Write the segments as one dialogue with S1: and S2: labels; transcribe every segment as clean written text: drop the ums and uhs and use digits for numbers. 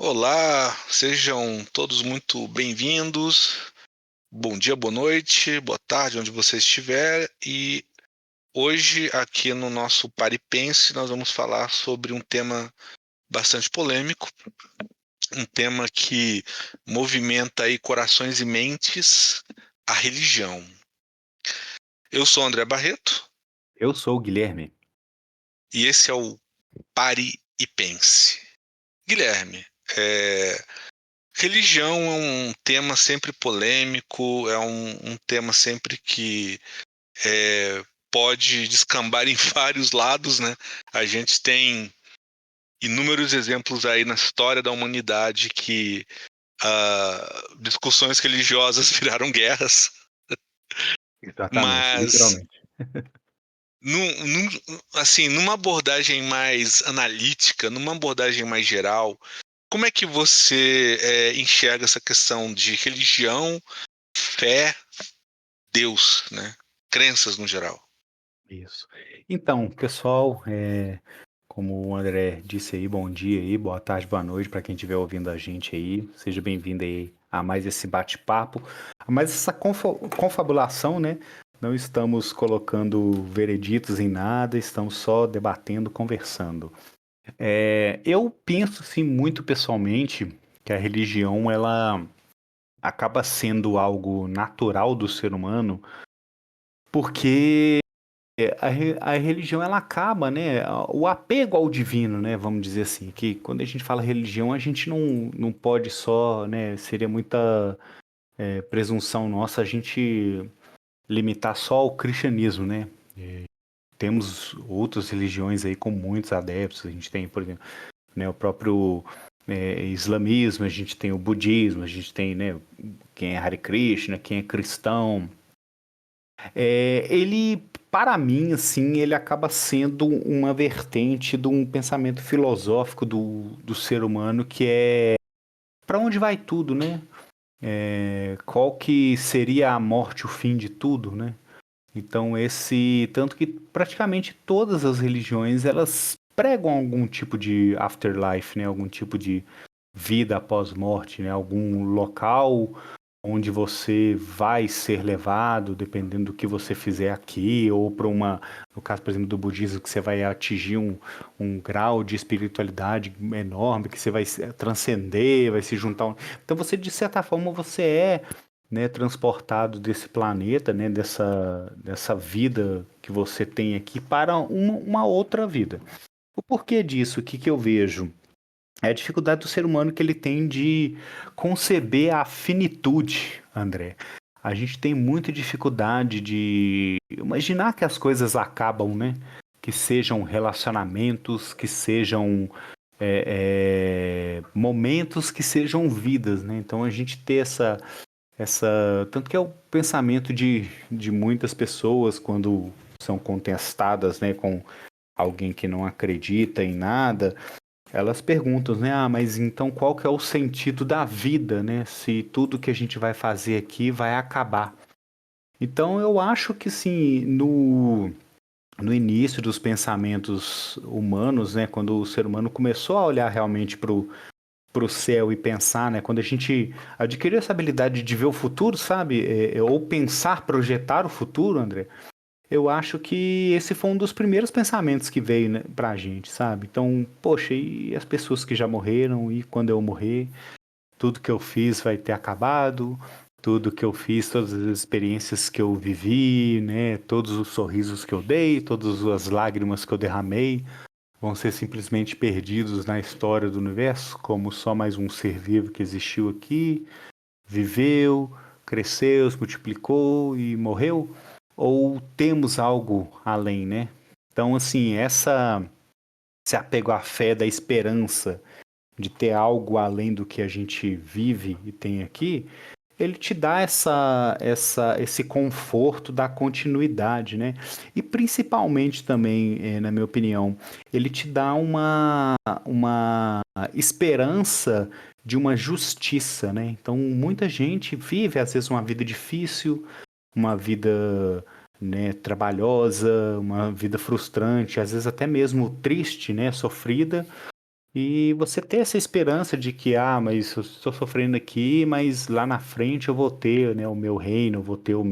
S1: Olá, sejam todos muito bem-vindos. Bom dia, boa noite, boa tarde, onde você estiver. E hoje, aqui no nosso Pare e Pense, nós vamos falar sobre um tema bastante polêmico, um tema que movimenta aí corações e mentes, a religião. Eu sou André Barreto
S2: Eu sou o Guilherme.
S1: e esse é o Pare e Pense. Guilherme, religião é um tema sempre polêmico, é um tema sempre que pode descambar em vários lados, né? A gente tem inúmeros exemplos aí na história da humanidade que discussões religiosas viraram guerras,
S2: Exatamente,
S1: mas
S2: literalmente.
S1: assim, numa abordagem mais analítica, numa abordagem mais geral, como é que você enxerga essa questão de religião, fé, Deus, né? Crenças no geral.
S2: Isso. Então, pessoal, como o André disse aí, bom dia aí, boa tarde, boa noite para quem estiver ouvindo a gente aí. Seja bem-vindo aí a mais esse bate-papo, a mais essa confabulação, né? Não estamos colocando vereditos em nada, estamos só debatendo, conversando. Eu penso, sim, muito pessoalmente que a religião, ela acaba sendo algo natural do ser humano, porque a religião ela acaba, né? O apego ao divino, né? Vamos dizer assim, que quando a gente fala religião, a gente não pode só, né? Seria muita presunção nossa a gente limitar só ao cristianismo, né? Temos outras religiões aí com muitos adeptos. A gente tem, por exemplo, né, o próprio islamismo, a gente tem o budismo, a gente tem, né? Quem é Hare Krishna, quem é cristão. Ele, para mim, assim, ele acaba sendo uma vertente de um pensamento filosófico do ser humano que é para onde vai tudo, né? Qual que seria a morte, o fim de tudo, né? Então tanto que praticamente todas as religiões elas pregam algum tipo de afterlife, né? Algum tipo de vida após morte, né? Algum local onde você vai ser levado, dependendo do que você fizer aqui, ou para no caso, por exemplo, do budismo, que você vai atingir um grau de espiritualidade enorme, que você vai transcender, vai se juntar. Então você, de certa forma, você né, transportado desse planeta, né, dessa vida que você tem aqui para uma outra vida. O porquê disso? O que que eu vejo? É a dificuldade do ser humano que ele tem de conceber a finitude, André. A gente tem muita dificuldade de imaginar que as coisas acabam, né? Que sejam relacionamentos, que sejam momentos, que sejam vidas, né? Então a gente ter tanto que é o pensamento de muitas pessoas quando são contestadas, né? Com alguém que não acredita em nada, elas perguntam, né? Ah, mas então qual que é o sentido da vida, né? Se tudo que a gente vai fazer aqui vai acabar. Então eu acho que sim, no início dos pensamentos humanos, né? Quando o ser humano começou a olhar realmente pro céu e pensar, né? Quando a gente adquiriu essa habilidade de ver o futuro, sabe? Ou pensar, projetar o futuro, André. Eu acho que esse foi um dos primeiros pensamentos que veio, né, pra gente, sabe? Então, poxa, e as pessoas que já morreram, e quando eu morrer, tudo que eu fiz vai ter acabado, tudo que eu fiz, todas as experiências que eu vivi, né, todos os sorrisos que eu dei, todas as lágrimas que eu derramei, vão ser simplesmente perdidos na história do universo, como só mais um ser vivo que existiu aqui, viveu, cresceu, se multiplicou e morreu? Ou temos algo além, né? Então, assim, esse apego à fé da esperança de ter algo além do que a gente vive e tem aqui, ele te dá esse conforto da continuidade, né? E principalmente também, na minha opinião, ele te dá uma esperança de uma justiça, né? Então, muita gente vive, às vezes, uma vida difícil, uma vida, né, trabalhosa, uma vida frustrante, às vezes até mesmo triste, né, sofrida, E você ter essa esperança de que, mas eu estou sofrendo aqui, mas lá na frente eu vou ter, né, o meu reino, eu vou ter os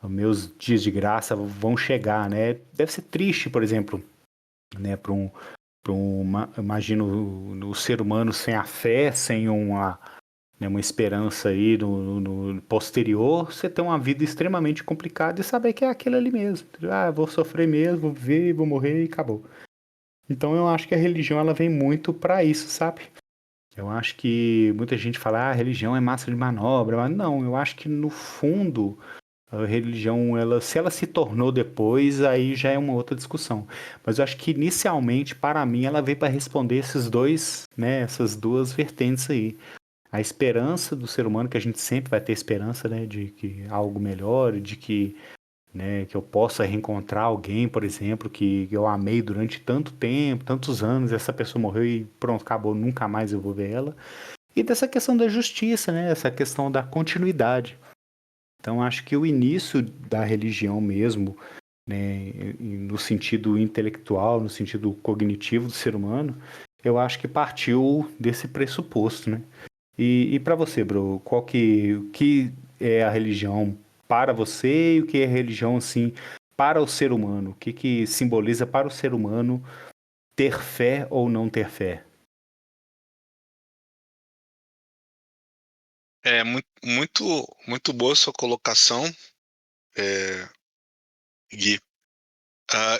S2: meus dias de graça vão chegar, né? Deve ser triste, por exemplo, né, imagino o ser humano sem a fé, sem uma esperança aí no posterior, você ter uma vida extremamente complicada e saber que é aquilo ali mesmo. Eu vou sofrer mesmo, vou viver, vou morrer e acabou. Então eu acho que a religião ela vem muito para isso, sabe? Eu acho que muita gente fala, a religião é massa de manobra, mas não, eu acho que no fundo a religião, se ela se tornou depois, aí já é uma outra discussão. Mas eu acho que inicialmente, para mim, ela veio para responder esses dois, né, essas duas vertentes aí. A esperança do ser humano, que a gente sempre vai ter esperança, né, de que algo melhore, de que, né, que eu possa reencontrar alguém, por exemplo, que eu amei durante tanto tempo, tantos anos, essa pessoa morreu e pronto, acabou, nunca mais eu vou ver ela. E dessa questão da justiça, né, essa questão da continuidade. Então, acho que o início da religião mesmo, né, no sentido intelectual, no sentido cognitivo do ser humano, eu acho que partiu desse pressuposto, né? E para você, bro, o que é a religião para você e o que é a religião, assim, para o ser humano? O que simboliza para o ser humano ter fé ou não ter fé?
S1: É muito boa sua colocação, Gui.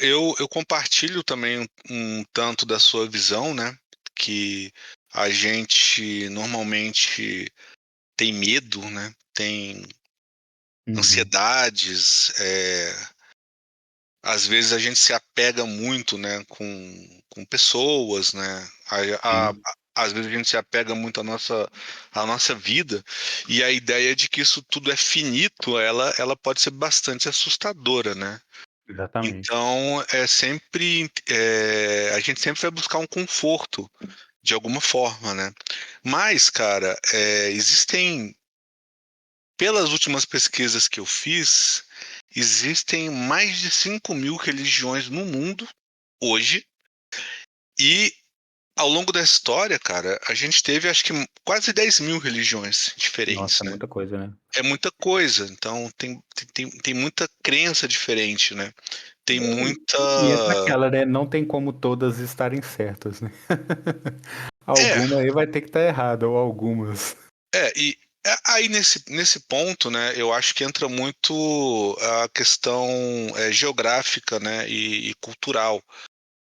S1: Eu compartilho também um tanto da sua visão, né? Que a gente normalmente tem medo, né? Tem
S2: Uhum.
S1: ansiedades, às vezes a gente se apega muito, né, com pessoas, né?
S2: Sim.
S1: Às vezes a gente se apega muito à nossa vida, e a ideia de que isso tudo é finito, ela pode ser bastante assustadora, né?
S2: Exatamente.
S1: Então, a gente sempre vai buscar um conforto de alguma forma, né? Mas, cara, pelas últimas pesquisas que eu fiz, existem mais de 5.000 religiões no mundo hoje, e ao longo da história, cara, a gente teve acho que quase 10.000 religiões diferentes,
S2: Nossa, é
S1: né?
S2: muita coisa, né?
S1: É muita coisa, então tem muita crença diferente, né? Tem muita.
S2: E entra aquela, né? Não tem como todas estarem certas, né?
S1: É,
S2: Alguma aí vai ter que estar errada, ou algumas.
S1: e aí nesse ponto, né, eu acho que entra muito a questão geográfica, né, e cultural,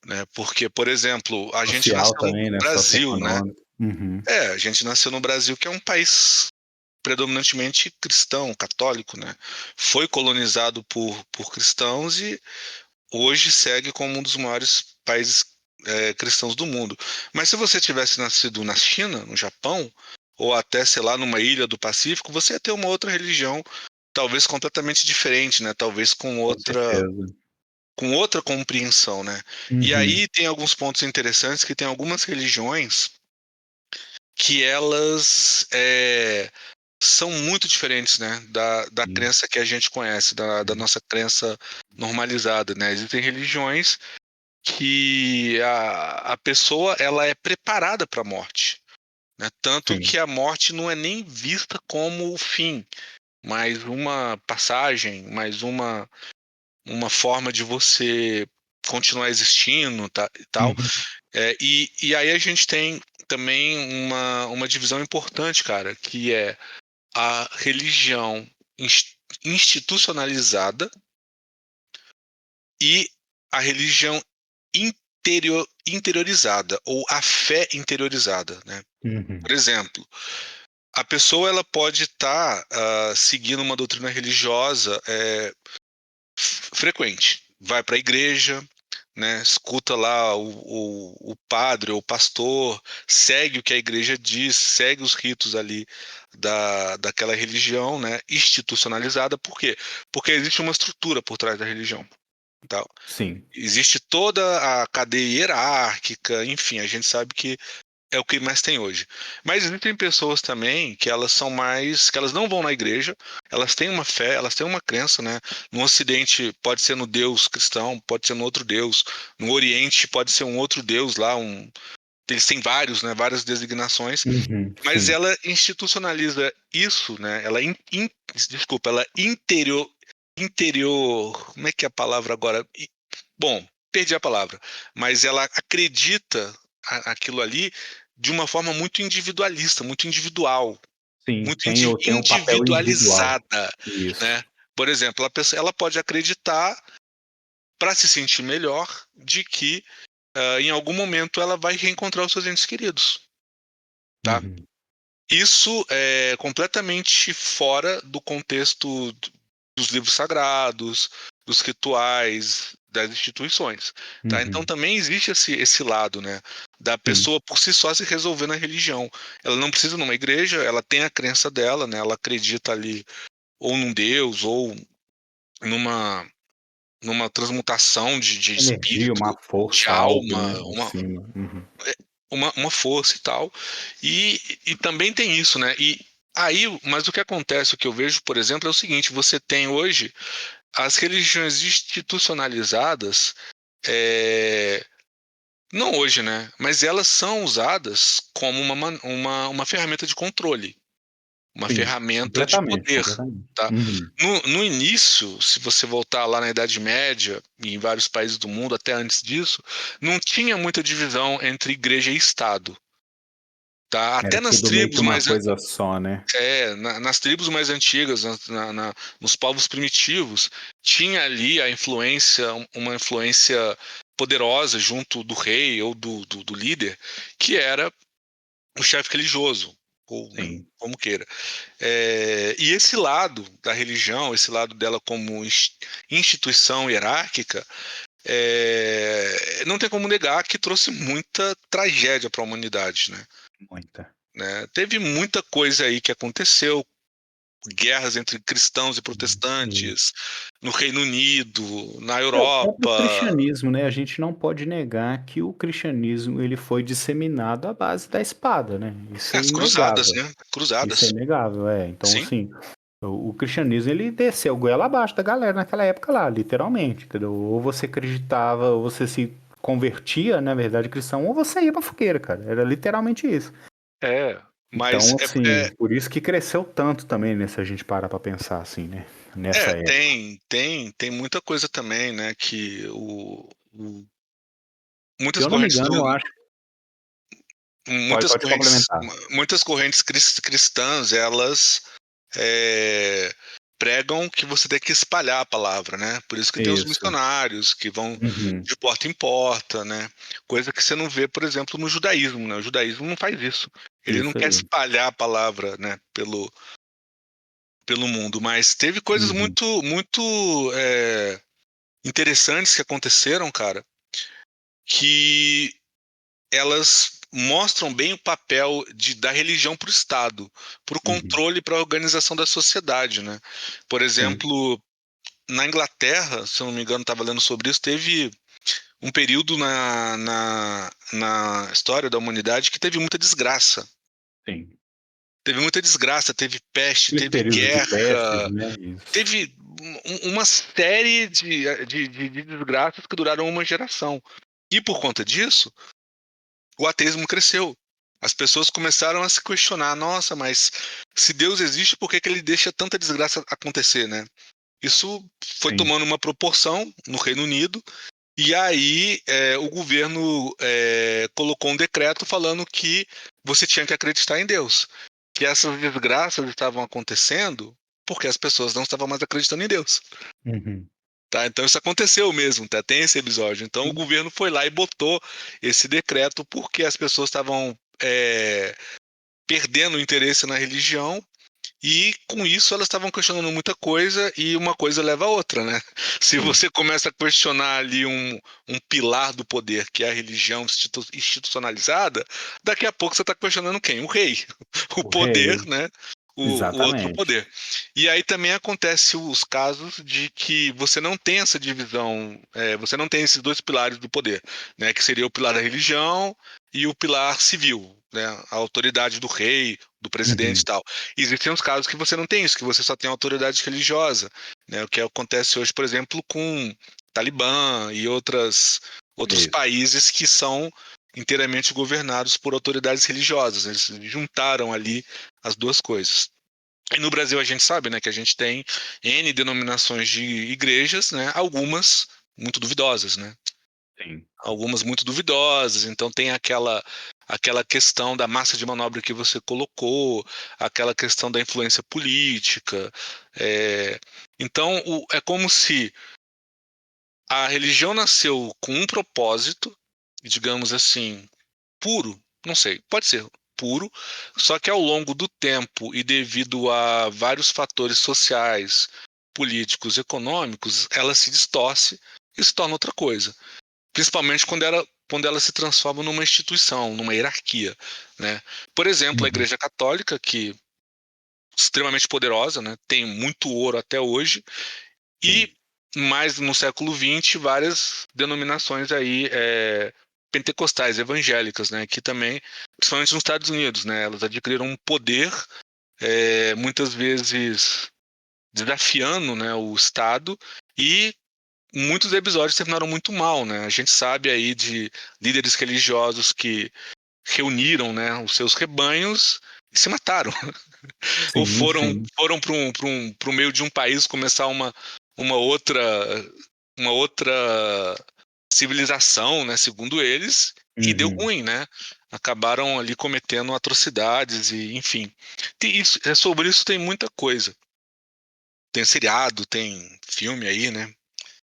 S1: né? Porque, por exemplo, a gente
S2: Social
S1: nasceu no
S2: também, né?
S1: Brasil, né?
S2: Socioeconômico. Uhum.
S1: A gente nasceu no Brasil, que é um país predominantemente cristão, católico, né? Foi colonizado por cristãos e hoje segue como um dos maiores países cristãos do mundo. Mas se você tivesse nascido na China, no Japão, ou até, sei lá, numa ilha do Pacífico, você ia ter uma outra religião, talvez completamente diferente, né? Talvez
S2: Com certeza.
S1: com outra compreensão, né? E
S2: Uhum.
S1: aí tem alguns pontos interessantes que tem algumas religiões que elas são muito diferentes, né, da
S2: Sim.
S1: crença que a gente conhece, da nossa crença normalizada, né? Existem religiões que a pessoa ela é preparada para a morte, né? Tanto
S2: Sim.
S1: que a morte não é nem vista como o fim, mas uma passagem, mais uma forma de você continuar existindo, e tal.
S2: Uhum.
S1: E aí a gente tem também uma divisão importante, cara, que é a religião institucionalizada e a religião interiorizada ou a fé interiorizada, né?
S2: Uhum.
S1: Por exemplo, a pessoa ela pode estar seguindo uma doutrina religiosa frequente, vai para a igreja, né? Escuta lá o padre ou o pastor, segue o que a igreja diz, segue os ritos ali daquela religião, né? Institucionalizada. Por quê? Porque existe uma estrutura por trás da religião. Tá?
S2: Sim.
S1: Existe toda a cadeia hierárquica, enfim, a gente sabe que é o que mais tem hoje. Mas existem pessoas também que elas são mais, que elas não vão na igreja, elas têm uma fé, elas têm uma crença, né? No Ocidente pode ser no Deus cristão, pode ser no outro Deus. No Oriente pode ser um outro Deus lá, eles têm vários, né? Várias designações.
S2: Uhum,
S1: Mas
S2: sim,
S1: ela institucionaliza isso, né? Desculpa, ela como é que é a palavra agora? Bom, perdi a palavra, mas ela acredita aquilo ali de uma forma muito individualista, muito individual,
S2: sim,
S1: muito
S2: tem o papel individual.
S1: individualizada, né?
S2: Isso.
S1: Por exemplo, ela pode acreditar para se sentir melhor de que em algum momento ela vai reencontrar os seus entes queridos, tá?
S2: Uhum,
S1: Isso é completamente fora do contexto dos livros sagrados, dos rituais, das instituições, tá? Então
S2: uhum,
S1: também existe esse lado, né, da
S2: sim.
S1: pessoa por si só se resolver na religião. Ela não precisa numa igreja, ela tem a crença dela, né? Ela acredita ali ou num Deus ou numa transmutação de
S2: Energia, uma
S1: espírito, de
S2: força, algo, né,
S1: alma,
S2: acima. Uhum.
S1: uma força e tal. E também tem isso, né? E aí, mas o que acontece, o que eu vejo, por exemplo, é o seguinte: você tem hoje as religiões institucionalizadas, é, não hoje, né? Mas elas são usadas como uma ferramenta de controle, uma
S2: Sim,
S1: ferramenta de
S2: completamente,
S1: poder.
S2: completamente.
S1: Tá?
S2: Uhum.
S1: No início, se você voltar lá na Idade Média, e em vários países do mundo, até antes disso, não tinha muita divisão entre igreja e Estado. Tá?
S2: Era tudo meio que uma coisa só, né?
S1: Nas tribos mais antigas, nos povos primitivos, tinha ali a influência, uma influência poderosa junto do rei ou do líder, que era o chefe religioso, ou né,
S2: Sim.
S1: como queira. E esse lado da religião, esse lado dela como instituição hierárquica, não tem como negar que trouxe muita tragédia para a humanidade, né?
S2: Muita.
S1: Teve muita coisa aí que aconteceu, guerras entre cristãos e
S2: E
S1: protestantes, no Reino Unido, na
S2: é o próprio
S1: Europa,
S2: cristianismo, né? A gente não pode negar que o cristianismo ele foi disseminado à base da espada, né? Isso é
S1: as cruzadas,
S2: inegável.
S1: né?
S2: Isso é
S1: Cruzadas,
S2: inegável, é. Então,
S1: sim.
S2: assim, o cristianismo ele desceu goela abaixo da galera naquela época lá, literalmente, entendeu? Ou você acreditava, ou você se convertia, na verdade, cristão, ou você ia pra fogueira, cara. Era literalmente isso.
S1: É, mas
S2: Então, assim, por isso que cresceu tanto também, né? Se a gente parar pra pensar assim, né? Nessa época.
S1: tem muita coisa também, né? Que
S2: Se
S1: muitas
S2: eu não me
S1: correntes
S2: engano, eu acho.
S1: muitas
S2: Pode
S1: correntes,
S2: complementar.
S1: muitas correntes cristãs, elas é, pregam que você tem que espalhar a palavra, né? Por isso que tem os
S2: Isso.
S1: missionários que vão
S2: Uhum.
S1: de porta em porta, né? Coisa que você não vê, por exemplo, no judaísmo, né? O judaísmo não faz isso. Ele não
S2: Isso
S1: quer
S2: aí.
S1: espalhar a palavra, né? Pelo mundo, mas teve coisas
S2: Uhum.
S1: muito, muito interessantes que aconteceram, cara, que elas mostram bem o papel da religião para o Estado, para o
S2: Uhum.
S1: controle, para a organização da sociedade, né? Por
S2: Sim.
S1: exemplo, na Inglaterra, se eu não me engano, estava lendo sobre isso, teve um período na história da humanidade que teve muita desgraça.
S2: Sim.
S1: Teve muita desgraça, teve peste,
S2: Aqueles
S1: teve
S2: períodos de pestes,
S1: guerra,
S2: né? Isso.
S1: teve uma série de desgraças que duraram uma geração. E por conta disso, o ateísmo cresceu. As pessoas começaram a se questionar: nossa, mas se Deus existe, por que que ele deixa tanta desgraça acontecer, né? Isso foi
S2: Sim.
S1: tomando uma proporção no Reino Unido, e aí o governo colocou um decreto falando que você tinha que acreditar em Deus, que essas desgraças estavam acontecendo porque as pessoas não estavam mais acreditando em Deus.
S2: Uhum.
S1: Tá, então isso aconteceu mesmo, tá? Tem esse episódio. Então o
S2: Sim.
S1: governo foi lá e botou esse decreto porque as pessoas estavam perdendo o interesse na religião e com isso elas estavam questionando muita coisa e uma coisa leva a outra, né? Se
S2: Sim.
S1: você começa a questionar ali um pilar do poder, que é a religião institucionalizada, daqui a pouco você está questionando quem? O rei, o
S2: O
S1: poder,
S2: rei.
S1: né? O outro
S2: Exatamente.
S1: poder. E aí também acontece os casos de que você não tem essa divisão, você não tem esses dois pilares do poder, né? Que seria o pilar da religião e o pilar civil, né? A autoridade do rei, do presidente e
S2: Uhum.
S1: tal. Existem os casos que você não tem isso, que você só tem autoridade religiosa, né? O que acontece hoje, por exemplo, com Talibã e outros
S2: Isso.
S1: países que são inteiramente governados por autoridades religiosas. Eles juntaram ali as duas coisas. E no Brasil a gente sabe, né, que a gente tem N denominações de igrejas, né? Algumas muito duvidosas, né?
S2: Sim.
S1: Algumas muito duvidosas, então tem aquela questão da massa de manobra que você colocou, aquela questão da influência política. Então, é como se a religião nasceu com um propósito, digamos assim, puro, não sei, pode ser puro, só que ao longo do tempo e devido a vários fatores sociais, políticos, econômicos, ela se distorce e se torna outra coisa. Principalmente quando ela se transforma numa instituição, numa hierarquia, né? Por exemplo, a
S2: Uhum.
S1: Igreja Católica, que é extremamente poderosa, né? Tem muito ouro até hoje,
S2: Sim.
S1: e mais no século XX, várias denominações aí pentecostais, evangélicas, né? Que também, principalmente nos Estados Unidos, né? Elas adquiriram um poder, muitas vezes desafiando, né, o Estado, e muitos episódios terminaram muito mal, né? A gente sabe aí de líderes religiosos que reuniram, né, os seus rebanhos e se mataram, ou
S2: Sim, sim.
S1: foram para o meio de um país começar uma outra uma outra civilização, né, segundo eles, e deu
S2: Uhum.
S1: ruim, né? Acabaram ali cometendo atrocidades e, enfim, sobre isso tem muita coisa. Tem seriado, tem filme aí, né?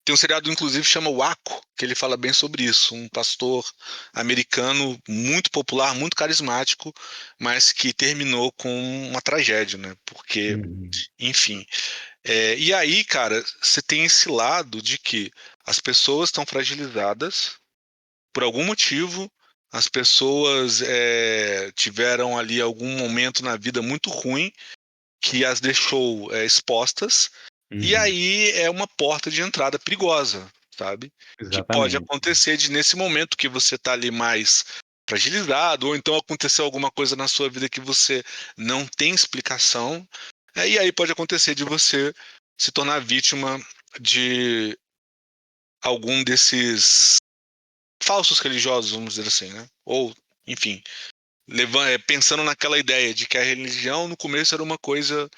S1: Tem um seriado, inclusive, chama Waco, que ele fala bem sobre isso. Um pastor americano muito popular, muito carismático, mas que terminou com uma tragédia, né? Porque,
S2: Uhum.
S1: enfim. E aí, cara, você tem esse lado de que as pessoas estão fragilizadas por algum motivo, as pessoas tiveram ali algum momento na vida muito ruim que as deixou expostas, e
S2: Uhum.
S1: aí é uma porta de entrada perigosa, sabe? Que pode
S2: Exatamente.
S1: acontecer de nesse momento que você está ali mais fragilizado, ou então aconteceu alguma coisa na sua vida que você não tem explicação, e aí pode acontecer de você se tornar vítima de algum desses falsos religiosos, vamos dizer assim, né? Ou, enfim, pensando naquela ideia de que a religião no começo era uma coisa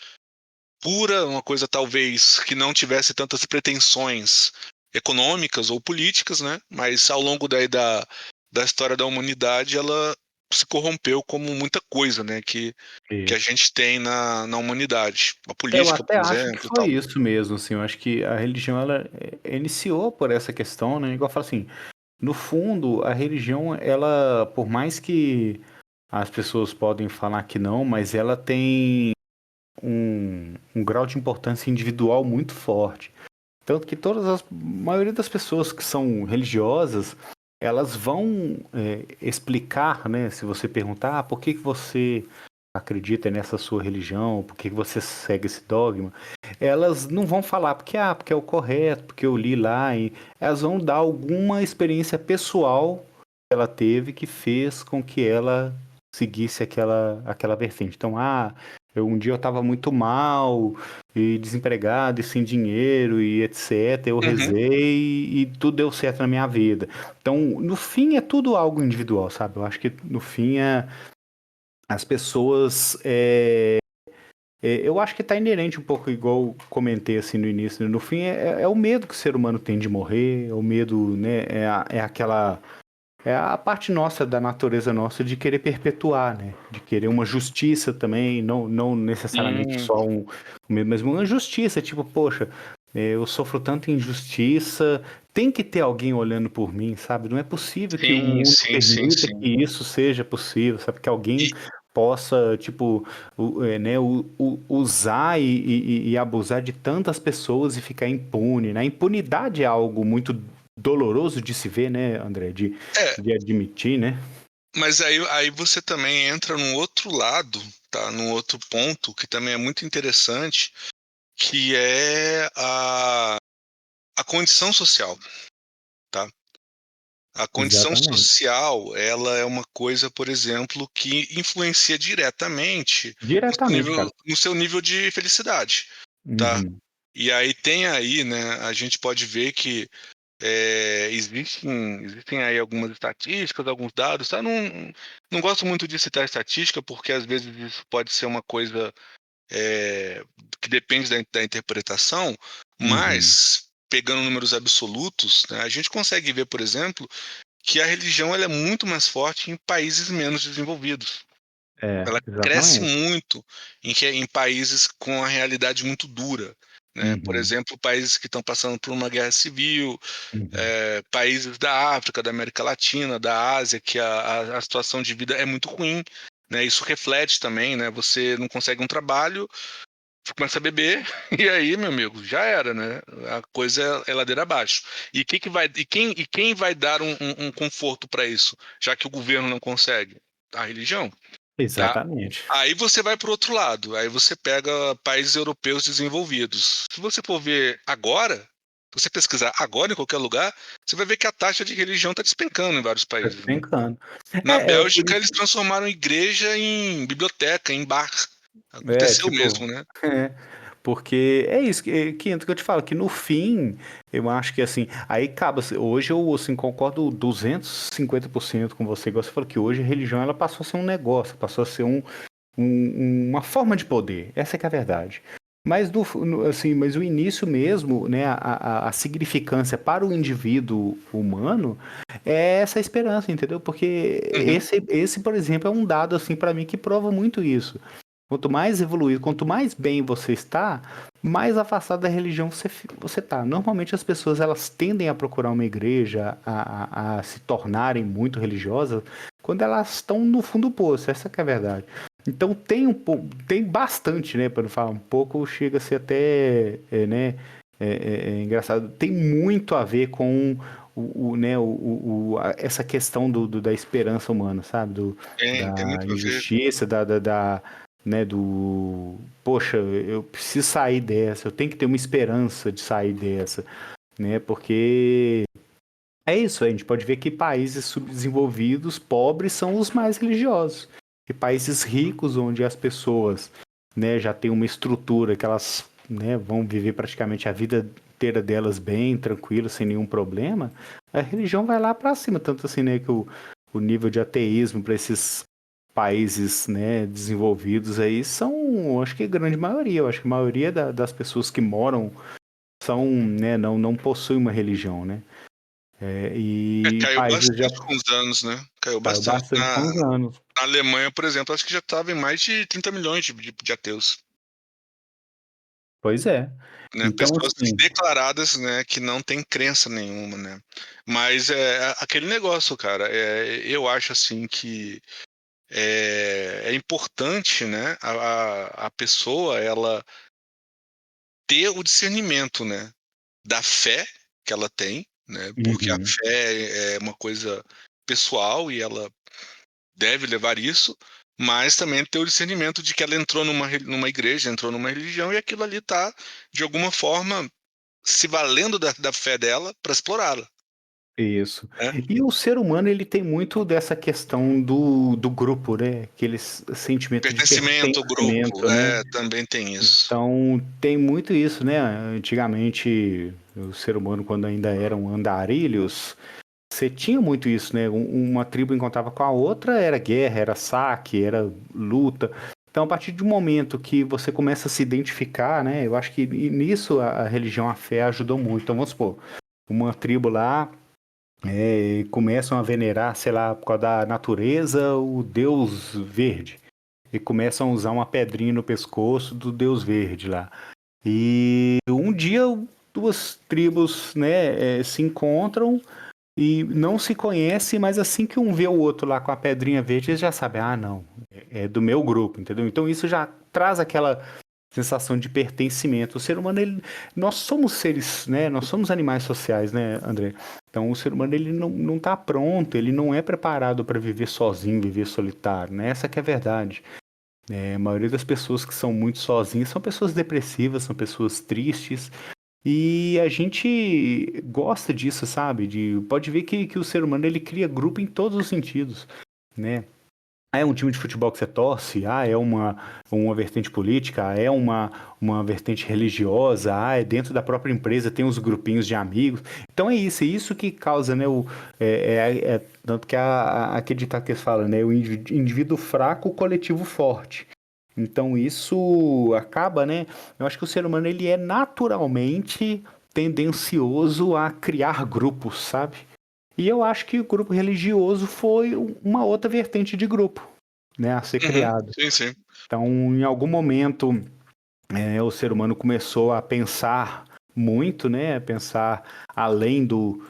S1: pura, uma coisa talvez que não tivesse tantas pretensões econômicas ou políticas, né? Mas ao longo da história da humanidade, ela se corrompeu como muita coisa, né? Que a
S2: Isso.
S1: gente tem na humanidade. A
S2: Eu
S1: política,
S2: até
S1: por
S2: acho que
S1: exemplo, e
S2: foi
S1: tal.
S2: isso mesmo, assim. Eu acho que a religião ela iniciou por essa questão, né? Igual eu falo assim, no fundo, a religião, ela, por mais que as pessoas podem falar que não, mas ela tem um grau de importância individual muito forte. Tanto que maioria das pessoas que são religiosas, elas vão explicar, né? Se você perguntar, por que que você acredita nessa sua religião, por que que você segue esse dogma, elas não vão falar porque é o correto, porque eu li lá, e elas vão dar alguma experiência pessoal que ela teve que fez com que ela seguisse aquela vertente. Então, um dia eu estava muito mal, e desempregado, e sem dinheiro, e etc. Eu
S1: Uhum.
S2: rezei e tudo deu certo na minha vida. Então, no fim, é tudo algo individual, sabe? Eu acho que no fim as pessoas. Eu acho que está inerente um pouco, igual eu comentei assim no início, né? No fim, é o medo que o ser humano tem de morrer, é o medo, né? É aquela. É a parte nossa, da natureza nossa, de querer perpetuar, né? De querer uma justiça também, não necessariamente
S1: Sim,
S2: só mas uma justiça, tipo, poxa, eu sofro tanta injustiça, tem que ter alguém olhando por mim, sabe? Não é possível que o
S1: sim,
S2: mundo
S1: sim, sim,
S2: permita
S1: sim.
S2: que isso seja possível, sabe? Que alguém
S1: E,
S2: possa, tipo, usar e abusar de tantas pessoas e ficar impune, né? A impunidade é algo muito doloroso de se ver, né, André?
S1: é,
S2: De admitir, né?
S1: mas aí você também entra num outro lado, tá? Num outro ponto que também é muito interessante, que é a condição social, tá? A condição
S2: Exatamente.
S1: social, ela é uma coisa, por exemplo, que influencia diretamente
S2: Diretamente, cara.
S1: no seu nível de felicidade, tá?
S2: Uhum.
S1: E aí tem aí, né? A gente pode ver que existem aí algumas estatísticas, alguns dados, tá? Não gosto muito de citar estatística, porque às vezes isso pode ser uma coisa é, que depende da interpretação,
S2: Uhum.
S1: mas pegando números absolutos, né, a gente consegue ver, por exemplo, que a religião ela é muito mais forte em países menos desenvolvidos.
S2: É,
S1: Ela cresce
S2: exatamente.
S1: muito em países com a realidade muito dura. Né? Por
S2: Uhum.
S1: exemplo, países que estão passando por uma guerra civil,
S2: Uhum.
S1: países da África, da América Latina, da Ásia, que a situação de vida é muito ruim. Né? Isso reflete também, né? Você não consegue um trabalho, começa a beber, e aí, meu amigo, já era, né? A coisa é ladeira abaixo. E quem vai dar um conforto para isso, já que o governo não consegue? A religião, tá?
S2: Exatamente.
S1: Aí você vai para o outro lado, aí você pega países europeus desenvolvidos. Se você for ver agora, se você pesquisar agora em qualquer lugar, você vai ver que a taxa de religião está despencando em vários
S2: Tá
S1: países, né?
S2: despencando.
S1: Na
S2: Por
S1: Bélgica, eles
S2: isso.
S1: transformaram igreja em biblioteca, em bar. Aconteceu
S2: Tipo,
S1: mesmo, né?
S2: é, porque é isso que entra que eu te falo, que no fim, eu acho que assim, aí acaba, hoje eu assim, concordo 250% com você, igual você falou que hoje a religião ela passou a ser um negócio, passou a ser uma forma de poder, essa que é a verdade. Mas, assim, mas o início mesmo, né, a significância para o indivíduo humano é essa esperança, entendeu? Porque
S1: Uhum.
S2: esse, por exemplo, é um dado assim para mim que prova muito isso. Quanto mais evoluído, quanto mais bem você está, mais afastado da religião você está. Normalmente as pessoas elas tendem a procurar uma igreja, a se tornarem muito religiosas, quando elas estão no fundo do poço, essa que é a verdade. Então tem um pouco, tem bastante, né, para não falar um pouco, chega a ser até, né, engraçado. Tem muito a ver com né, essa questão da esperança humana, sabe?
S1: Tem
S2: Da
S1: muito a ver.
S2: injustiça, né, poxa, eu preciso sair dessa, eu tenho que ter uma esperança de sair dessa, né, porque é isso, a gente pode ver que países subdesenvolvidos, pobres, são os mais religiosos, e países ricos, onde as pessoas, né, já têm uma estrutura que elas, né, vão viver praticamente a vida inteira delas bem, tranquilo, sem nenhum problema, a religião vai lá para cima, tanto assim, né, que o nível de ateísmo para esses países, né, desenvolvidos aí são, acho que a grande maioria, eu acho que a maioria das pessoas que moram são, né, não possuem uma religião, né? E
S1: Caiu
S2: países já
S1: bastante com os anos, né? Caiu
S2: caiu
S1: bastante.
S2: bastante com os anos.
S1: Na Alemanha, por exemplo, acho que já estava em mais de 30 milhões de ateus.
S2: Pois é.
S1: Né?
S2: Então,
S1: Pessoas
S2: assim,
S1: declaradas, né, que não têm crença nenhuma, né? Mas aquele negócio, cara. Eu acho assim que é importante, né, a pessoa ela ter o discernimento, né, da fé que ela tem, né? Porque a
S2: uhum,
S1: fé é uma coisa pessoal e ela deve levar isso, mas também ter o discernimento de que ela entrou numa igreja, entrou numa religião e aquilo ali está, de alguma forma, se valendo da fé dela para explorá-la.
S2: isso.
S1: Né?
S2: E o ser humano, ele tem muito dessa questão do grupo, né? Aquele sentimento de
S1: Pertencimento ao grupo,
S2: pertencimento, né?
S1: também tem isso.
S2: Então, tem muito isso, né? Antigamente, o ser humano, quando ainda eram andarilhos, você tinha muito isso, né? Uma tribo encontrava com a outra, era guerra, era saque, era luta. Então, a partir de um momento que você começa a se identificar, né? Eu acho que nisso a religião, a fé ajudou muito. Então, vamos supor, uma tribo lá começam a venerar, sei lá, por causa da natureza, o deus verde. E começam a usar uma pedrinha no pescoço do deus verde lá. E um dia duas tribos, né, se encontram e não se conhecem, mas assim que um vê o outro lá com a pedrinha verde, eles já sabem, ah, não, é do meu grupo, entendeu? Então isso já traz aquela sensação de pertencimento. O ser humano, nós somos seres, né? Nós somos animais sociais, né, André? Então o ser humano ele não tá pronto, ele não é preparado para viver sozinho, viver solitário, né? Essa que é a verdade. A maioria das pessoas que são muito sozinhas são pessoas depressivas, são pessoas tristes, E a gente gosta disso, sabe? Pode ver que o ser humano ele cria grupo em todos os sentidos, né? Ah, é um time de futebol que você torce, é uma vertente política, uma vertente religiosa, é dentro da própria empresa tem os grupinhos de amigos. Então é isso que causa, né? Tanto que aquele ditado que eles falam, né? O indivíduo fraco, o coletivo forte. Então isso acaba, né? Eu acho que o ser humano ele é naturalmente tendencioso a criar grupos, sabe? E eu acho que o grupo religioso foi uma outra vertente de grupo, né, a ser
S1: Uhum,
S2: criado.
S1: sim, sim.
S2: Então, em algum momento, o ser humano começou a pensar muito, né, a pensar além do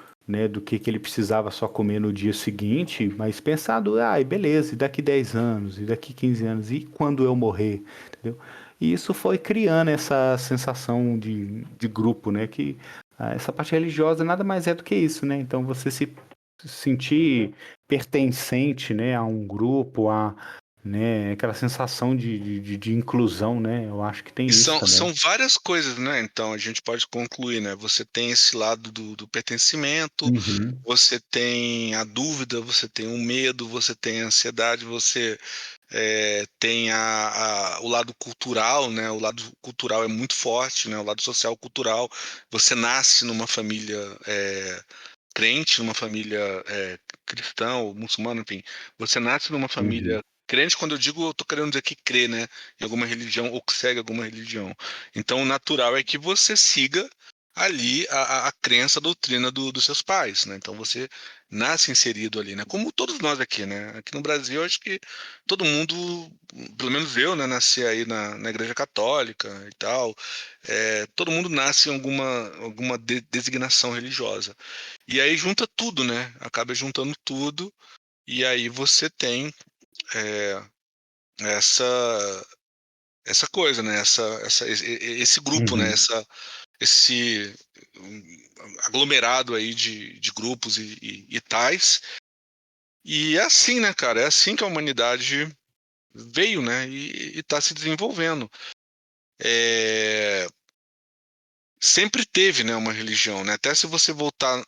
S2: que ele precisava só comer no dia seguinte, mas pensado, beleza, e daqui 10 anos, e daqui 15 anos, e quando eu morrer, entendeu? E isso foi criando essa sensação de grupo, né, que essa parte religiosa nada mais é do que isso, né? Então você se sentir pertencente, né, a um grupo, né, aquela sensação de inclusão, né? Eu acho que
S1: E
S2: tem isso também.
S1: são várias coisas, né? Então a gente pode concluir, né? Você tem esse lado do pertencimento,
S2: Uhum,
S1: você tem a dúvida, você tem o medo, você tem a ansiedade, você tem o lado cultural, né? O lado cultural é muito forte, né? O lado social cultural. Você nasce numa família crente, numa família cristã ou muçulmana, enfim. Você nasce numa
S2: uhum,
S1: família crente, quando eu digo, eu tô querendo dizer que crê, né? Em alguma religião ou que segue alguma religião. Então, o natural é que você siga ali a crença, a doutrina dos seus pais, né? Então você nasce inserido ali, né? Como todos nós aqui, né? Aqui no Brasil, eu acho que todo mundo, pelo menos eu, né? Nasci aí na Igreja Católica e tal. Todo mundo nasce em alguma designação religiosa. E aí junta tudo, né? Acaba juntando tudo e aí você tem é, essa essa coisa, né? Esse grupo, né?
S2: uhum.
S1: Esse aglomerado aí de grupos e tais. E é assim, né, cara? É assim que a humanidade veio, né? E está se desenvolvendo. É, sempre teve, né, uma religião, né? Até se você voltar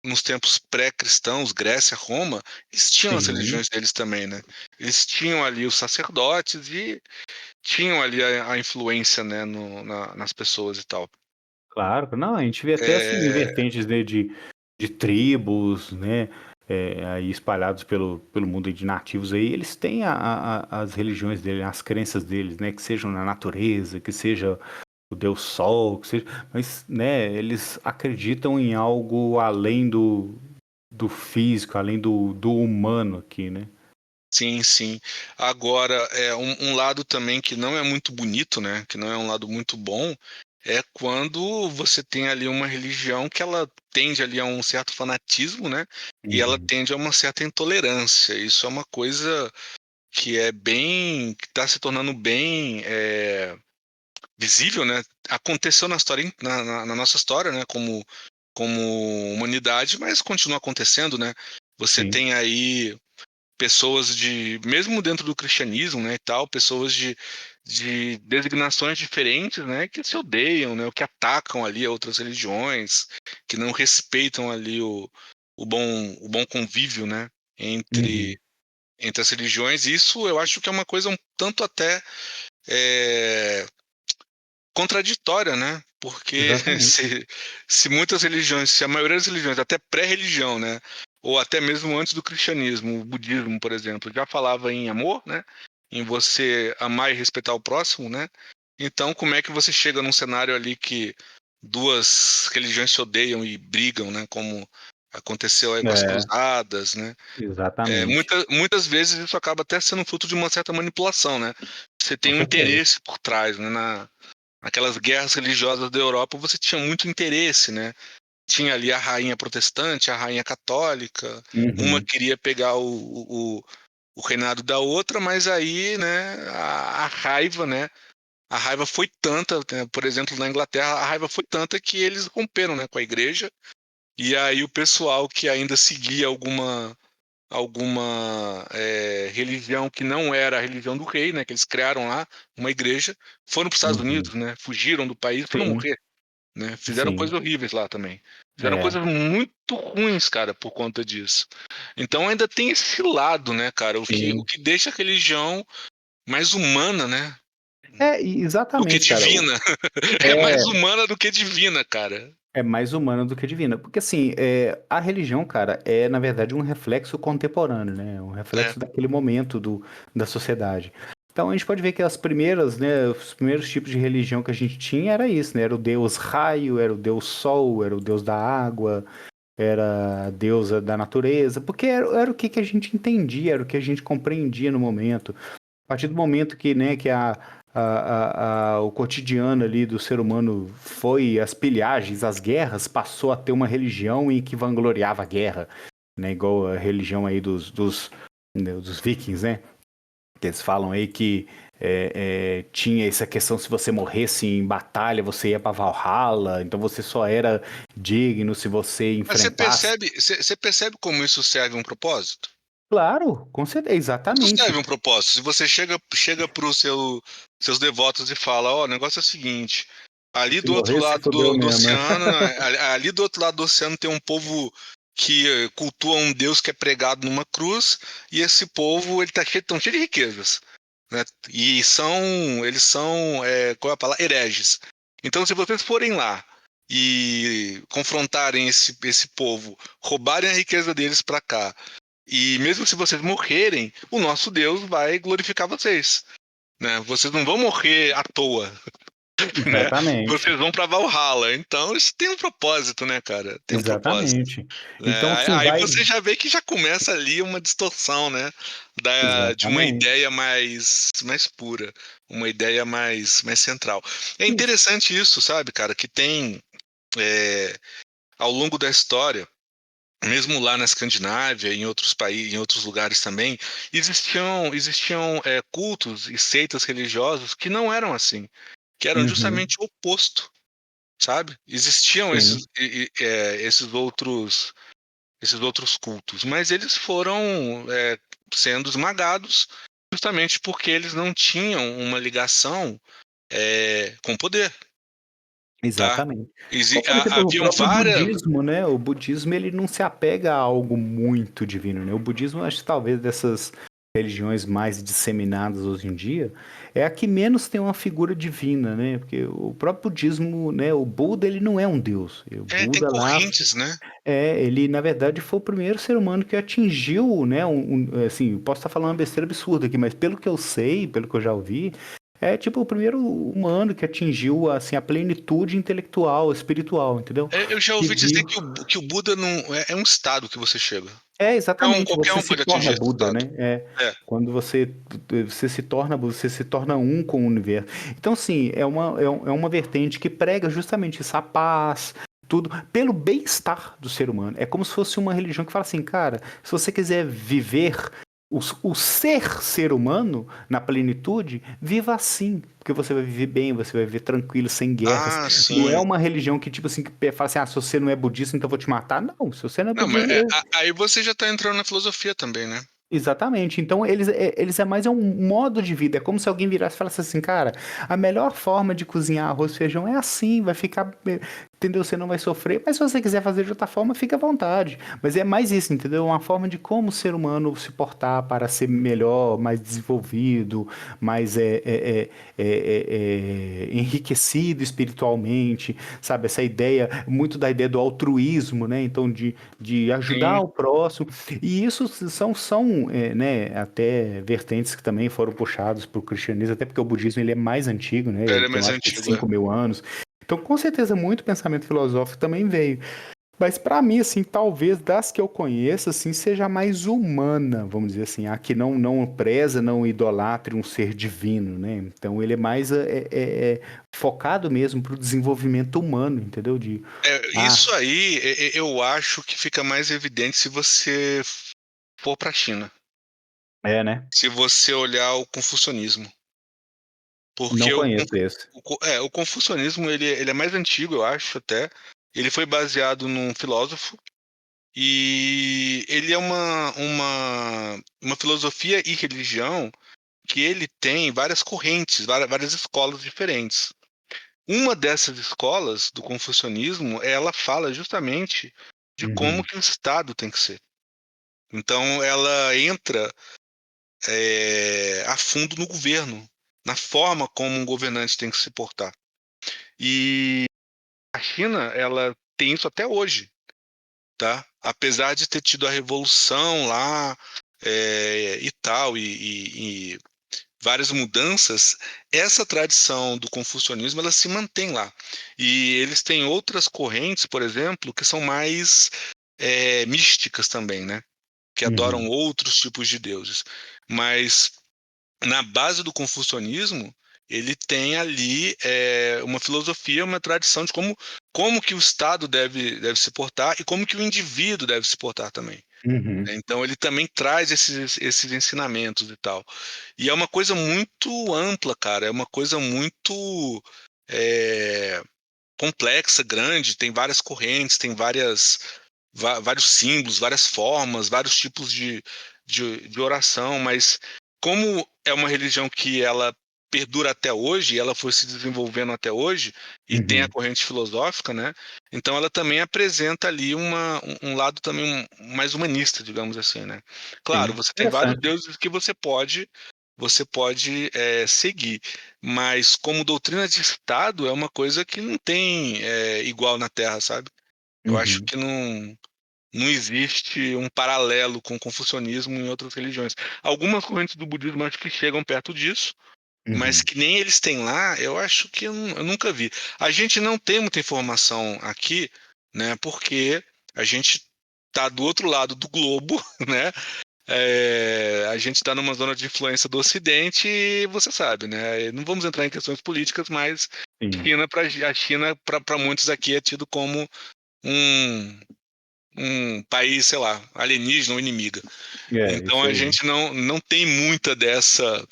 S1: nos tempos pré-cristãos, Grécia, Roma, eles tinham as
S2: Sim,
S1: religiões deles também, né? Eles tinham ali os sacerdotes e tinham ali a influência, né, nas pessoas e tal.
S2: claro. Não, a gente vê até assim
S1: É,
S2: vertentes, né, de tribos, né, aí espalhados pelo mundo de nativos aí, eles têm as religiões deles, as crenças deles, né, que sejam na natureza, que seja o Deus Sol, que seja, mas, né, eles acreditam em algo além do físico, além do humano aqui, né?
S1: sim, sim. Agora, um lado também que não é muito bonito, né? Que não é um lado muito bom, é quando você tem ali uma religião que ela tende ali a um certo fanatismo, né? E ela
S2: Uhum.
S1: tende a uma certa intolerância. Isso é uma coisa que está se tornando bem visível, né? Aconteceu na história, na nossa história, né? Como humanidade, mas continua acontecendo, né? Você
S2: Sim.
S1: tem aí pessoas mesmo dentro do cristianismo, né, e tal, pessoas de designações diferentes, né, que se odeiam, né, ou que atacam ali outras religiões, que não respeitam ali o bom convívio, né,
S2: Uhum.
S1: entre as religiões. Isso eu acho que é uma coisa um tanto até é, contraditória, né? Porque
S2: Exatamente.
S1: se muitas religiões, se a maioria das religiões, até pré-religião, né? Ou até mesmo antes do cristianismo, o budismo, por exemplo, já falava em amor, né? Em você amar e respeitar o próximo, né? Então, como é que você chega num cenário ali que duas religiões se odeiam e brigam, né? Como aconteceu aí com as
S2: É,
S1: cruzadas, né?
S2: exatamente.
S1: Muitas vezes isso acaba até sendo fruto de uma certa manipulação, né? Você
S2: Com
S1: tem um
S2: certeza.
S1: interesse por trás, né? Naquelas guerras religiosas da Europa, você tinha muito interesse, né? Tinha ali a rainha protestante, a rainha católica, uma
S2: Uhum.
S1: queria pegar o reinado da outra, mas aí, né, a raiva, né? A raiva foi tanta, né, por exemplo, na Inglaterra, a raiva foi tanta que eles romperam, né, com a igreja, e aí o pessoal que ainda seguia alguma religião que não era a religião do rei, né, que eles criaram lá, uma igreja, foram para os Estados
S2: Uhum.
S1: Unidos, né, fugiram do país para não
S2: Sim.
S1: morrer, né? Fizeram
S2: Sim.
S1: coisas horríveis lá também. Fizeram
S2: É.
S1: coisas muito ruins, cara, por conta disso. Então ainda tem esse lado, né, cara? O
S2: Sim.
S1: que deixa a religião mais humana, né? Do que
S2: Exatamente, cara.
S1: divina. É mais
S2: É,
S1: humana do que divina, cara.
S2: é mais humana do que divina. Porque, assim, a religião, cara, é, na verdade, um reflexo contemporâneo, né? Um
S1: É.
S2: reflexo daquele momento da sociedade. Então, a gente pode ver que as primeiras, né, os primeiros tipos de religião que a gente tinha era isso, né? Era o deus raio, era o deus sol, era o deus da água, era a deusa da natureza, porque era o que a gente entendia, era o que a gente compreendia no momento. A partir do momento que, né, que o cotidiano ali do ser humano foi as pilhagens, as guerras, passou a ter uma religião em que vangloriava a guerra, né, igual a religião aí né, dos vikings, né, que eles falam aí que tinha essa questão, se você morresse em batalha, você ia para Valhalla, então você só era digno se você
S1: Mas
S2: enfrentasse.
S1: você percebe como isso serve um propósito?
S2: Claro, com certeza,
S1: Isso
S2: exatamente.
S1: serve um propósito. Se você chega para os seus devotos e fala, ó, o negócio é o seguinte, ali
S2: Se
S1: do outro
S2: morrer, se
S1: lado
S2: fodeu
S1: do
S2: mesmo, né?
S1: oceano, ali do outro lado do oceano tem um povo que cultua um Deus que é pregado numa cruz, e esse povo ele tá tão cheio de riquezas, né? E eles são, qual é a palavra? Hereges. Então, se vocês forem lá e confrontarem esse povo, roubarem a riqueza deles para cá, e mesmo se vocês morrerem, o nosso Deus vai glorificar vocês, né? Vocês não vão morrer à toa, né?
S2: Exatamente.
S1: Vocês vão para Valhalla. Então isso tem um propósito, né, cara? Tem um propósito,
S2: Exatamente.
S1: né?
S2: Então,
S1: Aí,
S2: assim,
S1: aí
S2: vai.
S1: você já vê que já começa ali uma distorção, né? De uma
S2: Exatamente.
S1: ideia mais pura, uma ideia mais central. É interessante isso, sabe, cara? Que tem é, ao longo da história, mesmo lá na Escandinávia, em outros países, em outros lugares também, existiam cultos e seitas religiosos que não eram assim, que eram
S2: Uhum.
S1: justamente o oposto, sabe? Existiam
S2: Sim,
S1: esses outros cultos, mas eles foram sendo esmagados justamente porque eles não tinham uma ligação com o poder, tá?
S2: exatamente. Como, por exemplo, o
S1: Haviam
S2: próprio
S1: várias.
S2: budismo, né? O budismo, ele não se apega a algo muito divino, né? O budismo, acho que talvez dessas religiões mais disseminadas hoje em dia, é a que menos tem uma figura divina, né? Porque o próprio budismo, né? O Buda, ele não é um deus. O
S1: Tem
S2: Buda lá
S1: correntes, né?
S2: ele na verdade foi o primeiro ser humano que atingiu, né, assim, eu posso estar falando uma besteira absurda aqui, mas pelo que eu sei, pelo que eu já ouvi, é tipo o primeiro humano que atingiu, assim, a plenitude intelectual, espiritual, entendeu?
S1: Eu já
S2: Que
S1: ouvi dizer
S2: viu.
S1: que o Buda não é um estado que você chega.
S2: Exatamente,
S1: Qualquer
S2: você
S1: um
S2: se
S1: pode
S2: torna
S1: atingir esse
S2: Buda,
S1: estado.
S2: né?
S1: É.
S2: Quando você se torna Buda, você se torna um com o universo. Então, sim, é uma vertente que prega justamente essa paz, tudo, pelo bem-estar do ser humano. É como se fosse uma religião que fala assim, cara, se você quiser viver o ser humano na plenitude, viva assim, porque você vai viver bem, você vai viver tranquilo, sem guerras.
S1: Ah,
S2: Não é
S1: sim.
S2: uma religião que, tipo assim, que fala assim, se você não é budista, então eu vou te matar. Não, se você não é
S1: Não, mas
S2: budista,
S1: aí você já tá entrando na filosofia também, né?
S2: exatamente. Então, eles é mais um modo de vida. É como se alguém virasse e falasse assim, cara, a melhor forma de cozinhar arroz e feijão é assim, vai ficar. Entendeu? Você não vai sofrer, mas se você quiser fazer de outra forma, fica à vontade. Mas é mais isso, entendeu? Uma forma de como o ser humano se portar para ser melhor, mais desenvolvido, mais enriquecido espiritualmente, sabe? Essa ideia, muito da ideia do altruísmo, né? Então, de ajudar
S1: Sim,
S2: o próximo. E isso são né, até vertentes que também foram puxados para o cristianismo, até porque o budismo ele é mais antigo, né?
S1: ele
S2: Ele
S1: é
S2: tem, eu
S1: mais
S2: acho que
S1: antigo, é.
S2: 5 mil anos. Então, com certeza, muito pensamento filosófico também veio. Mas para mim, assim, talvez das que eu conheço, assim, seja a mais humana, vamos dizer assim, a que não preza, não idolatra um ser divino, né? Então ele é mais focado mesmo para o desenvolvimento humano, entendeu? Ah,
S1: Isso aí eu acho que fica mais evidente se você for para a China,
S2: né?
S1: se você olhar o confucionismo.
S2: Não
S1: Porque
S2: conheço esse.
S1: o confucionismo ele é mais antigo, eu acho até. Ele foi baseado num filósofo e ele é uma filosofia e religião que ele tem várias correntes, várias escolas diferentes. uma dessas escolas do confucionismo, ela fala justamente de como
S2: Uhum.
S1: que o Estado tem que ser. Então, ela entra a fundo no governo, na forma como um governante tem que se portar. E a China, ela tem isso até hoje, tá? Apesar de ter tido a revolução lá e tal, e várias mudanças, essa tradição do confucionismo ela se mantém lá. E eles têm outras correntes, por exemplo, que são mais místicas também, né? Que adoram
S2: Uhum.
S1: outros tipos de deuses. Mas na base do confucionismo, ele tem ali uma filosofia, uma tradição de como que o Estado deve se portar e como que o indivíduo deve se portar também.
S2: Uhum.
S1: Então, ele também traz esses ensinamentos e tal. E é uma coisa muito ampla, cara. É uma coisa muito é, complexa, grande. Tem várias correntes, tem vários símbolos, várias formas, vários tipos de oração, mas como é uma religião que ela perdura até hoje, ela foi se desenvolvendo até hoje, e tem a
S2: Uhum.
S1: corrente filosófica, né? Então ela também apresenta ali um lado também mais humanista, digamos assim, né? Claro,
S2: Sim,
S1: você tem vários
S2: interessante.
S1: deuses que você pode seguir, mas como doutrina de Estado é uma coisa que não tem igual na Terra, sabe? Eu acho
S2: Uhum.
S1: que não existe um paralelo com o confucionismo em outras religiões. Algumas correntes do budismo acho que chegam perto disso, mas
S2: Uhum.
S1: que nem eles têm lá, eu acho que eu nunca vi. A gente não tem muita informação aqui, né? Porque a gente está do outro lado do globo, né? A gente está numa zona de influência do Ocidente e você sabe, né? Não vamos entrar em questões políticas, mas
S2: Sim.
S1: a China para muitos aqui é tido como um um país, sei lá, alienígena ou inimiga.
S2: É,
S1: Então
S2: isso
S1: a
S2: aí.
S1: gente não tem muita dessa,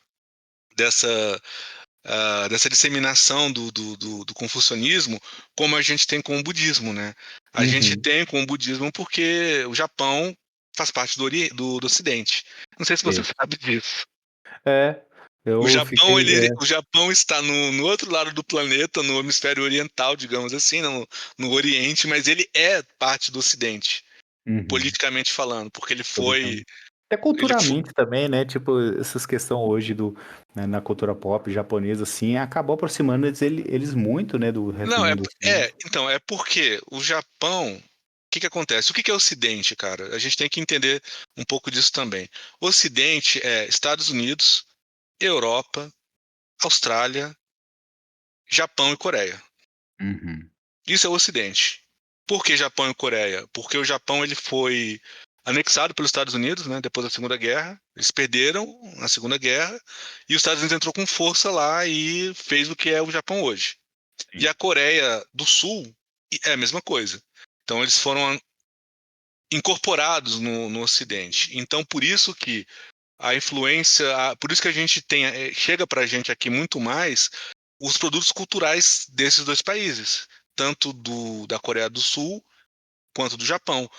S1: dessa disseminação do confucionismo como a gente tem com o budismo, né? A gente
S2: Uhum.
S1: tem com o budismo porque o Japão faz parte do Ocidente. Não sei se você
S2: Isso.
S1: sabe disso.
S2: É,
S1: O
S2: eu
S1: Japão,
S2: fiquei.
S1: ele, o Japão está no outro lado do planeta, no hemisfério oriental, digamos assim, no Oriente, mas ele é parte do Ocidente,
S2: Uhum.
S1: politicamente falando, porque
S2: Politicamente. Até culturalmente também, né? Tipo, essas questões hoje né, na cultura pop japonesa, assim, acabou aproximando eles muito, né, do resto do
S1: Não,
S2: mundo, assim.
S1: então, é porque o Japão, o que que acontece? O que que é Ocidente, cara? A gente tem que entender um pouco disso também. Ocidente é Estados Unidos, Europa, Austrália, Japão e Coreia.
S2: Uhum.
S1: Isso é o Ocidente. Por que Japão e Coreia? Porque o Japão ele foi anexado pelos Estados Unidos, né, depois da Segunda Guerra. Eles perderam na Segunda Guerra e os Estados Unidos entrou com força lá e fez o que é o Japão hoje. E
S2: Sim.
S1: a Coreia do Sul é a mesma coisa. Então eles foram incorporados no Ocidente. Então por isso que a influência, por isso que a gente tem, chega para a gente aqui muito mais os produtos culturais desses dois países, tanto da Coreia do Sul quanto do Japão.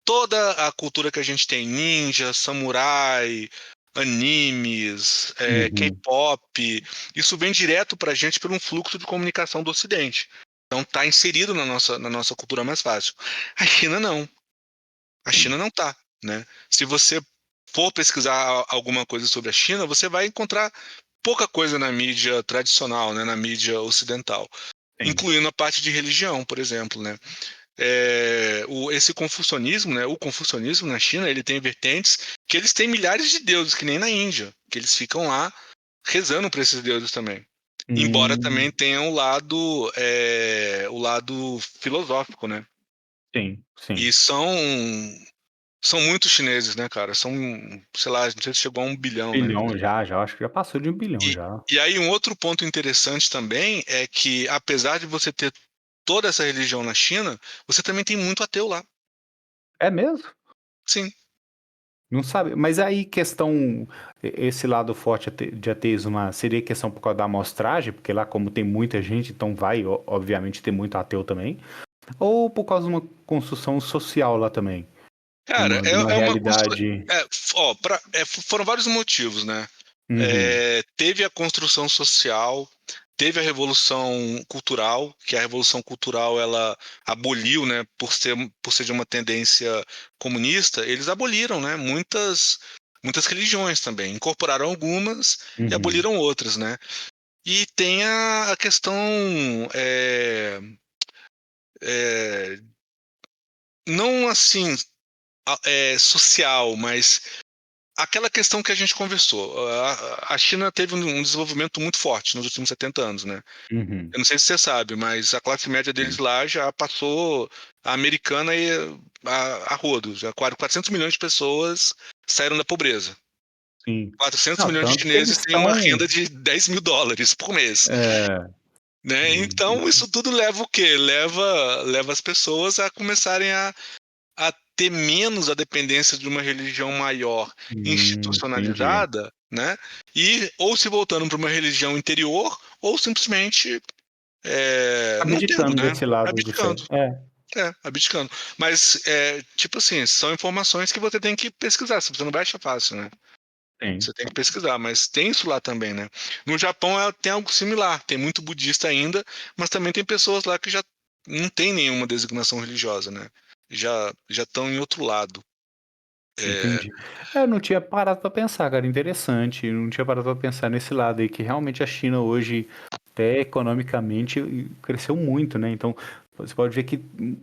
S1: Toda a cultura que a gente tem, ninja, samurai, animes,
S2: Uhum.
S1: K-pop, isso vem direto para a gente por um fluxo de comunicação do Ocidente. Então está inserido na nossa cultura mais fácil. A China não. A China
S2: Sim.
S1: não está, né? Se você for pesquisar alguma coisa sobre a China, você vai encontrar pouca coisa na mídia tradicional, né? Na mídia ocidental,
S2: Sim.
S1: incluindo a parte de religião, por exemplo, né? Esse confucionismo, né? O confucionismo na China, ele tem vertentes que eles têm milhares de deuses, que nem na Índia, que eles ficam lá rezando para esses deuses também. Embora também
S2: Hum,
S1: tenha o lado filosófico, né?
S2: sim, sim.
S1: E são muitos chineses, né, cara? São, sei lá, não sei se chegou a 1 bilhão, né?
S2: Bilhão já, acho que já passou de 1 bilhão
S1: E,
S2: já.
S1: e aí um outro ponto interessante também é que, apesar de você ter toda essa religião na China, você também tem muito ateu lá.
S2: É mesmo?
S1: Sim.
S2: Não sabe, mas aí questão, esse lado forte de ateísmo lá, seria questão por causa da amostragem, porque lá como tem muita gente, então vai, obviamente, ter muito ateu também, ou por causa de uma construção social lá também,
S1: Cara,
S2: de uma
S1: é uma construção.
S2: realidade.
S1: Foram vários motivos, né?
S2: Uhum.
S1: Teve a construção social, teve a Revolução Cultural, que a Revolução Cultural ela aboliu, né, por ser de uma tendência comunista, eles aboliram, né, muitas religiões também, incorporaram algumas e
S2: Uhum,
S1: aboliram outras, né? E tem a questão é, não assim social, mas aquela questão que a gente conversou. A China teve um desenvolvimento muito forte nos últimos 70 anos, né?
S2: uhum,
S1: Eu não sei se você sabe, mas a classe média deles
S2: sim,
S1: lá já passou a americana e a rodo. Já 400 milhões de pessoas saíram da pobreza.
S2: sim.
S1: 400
S2: Não,
S1: milhões de
S2: tanto que
S1: chineses
S2: eles
S1: têm uma
S2: estão.
S1: renda de US$ 10.000 por mês.
S2: É,
S1: Né? Então, isso tudo leva o quê? Leva as pessoas a começarem a ter menos a dependência de uma religião maior
S2: entendi.
S1: institucionalizada, né? E ou se voltando para uma religião interior, ou simplesmente não tendo,
S2: Abdicando
S1: né?
S2: desse lado de fé.
S1: Abdicando.
S2: É,
S1: Abdicando. Mas, tipo assim, são informações que você tem que pesquisar, você não vai achar fácil, né?
S2: tem.
S1: Você tem que pesquisar, mas tem isso lá também, né? No Japão tem algo similar, tem muito budista ainda, mas também tem pessoas lá que já não tem nenhuma designação religiosa, né? Já estão em outro lado. É,
S2: Entendi. Eu não tinha parado para pensar, cara, interessante. Eu não tinha parado para pensar nesse lado aí, que realmente a China hoje, até economicamente, cresceu muito, né? Então, você pode ver que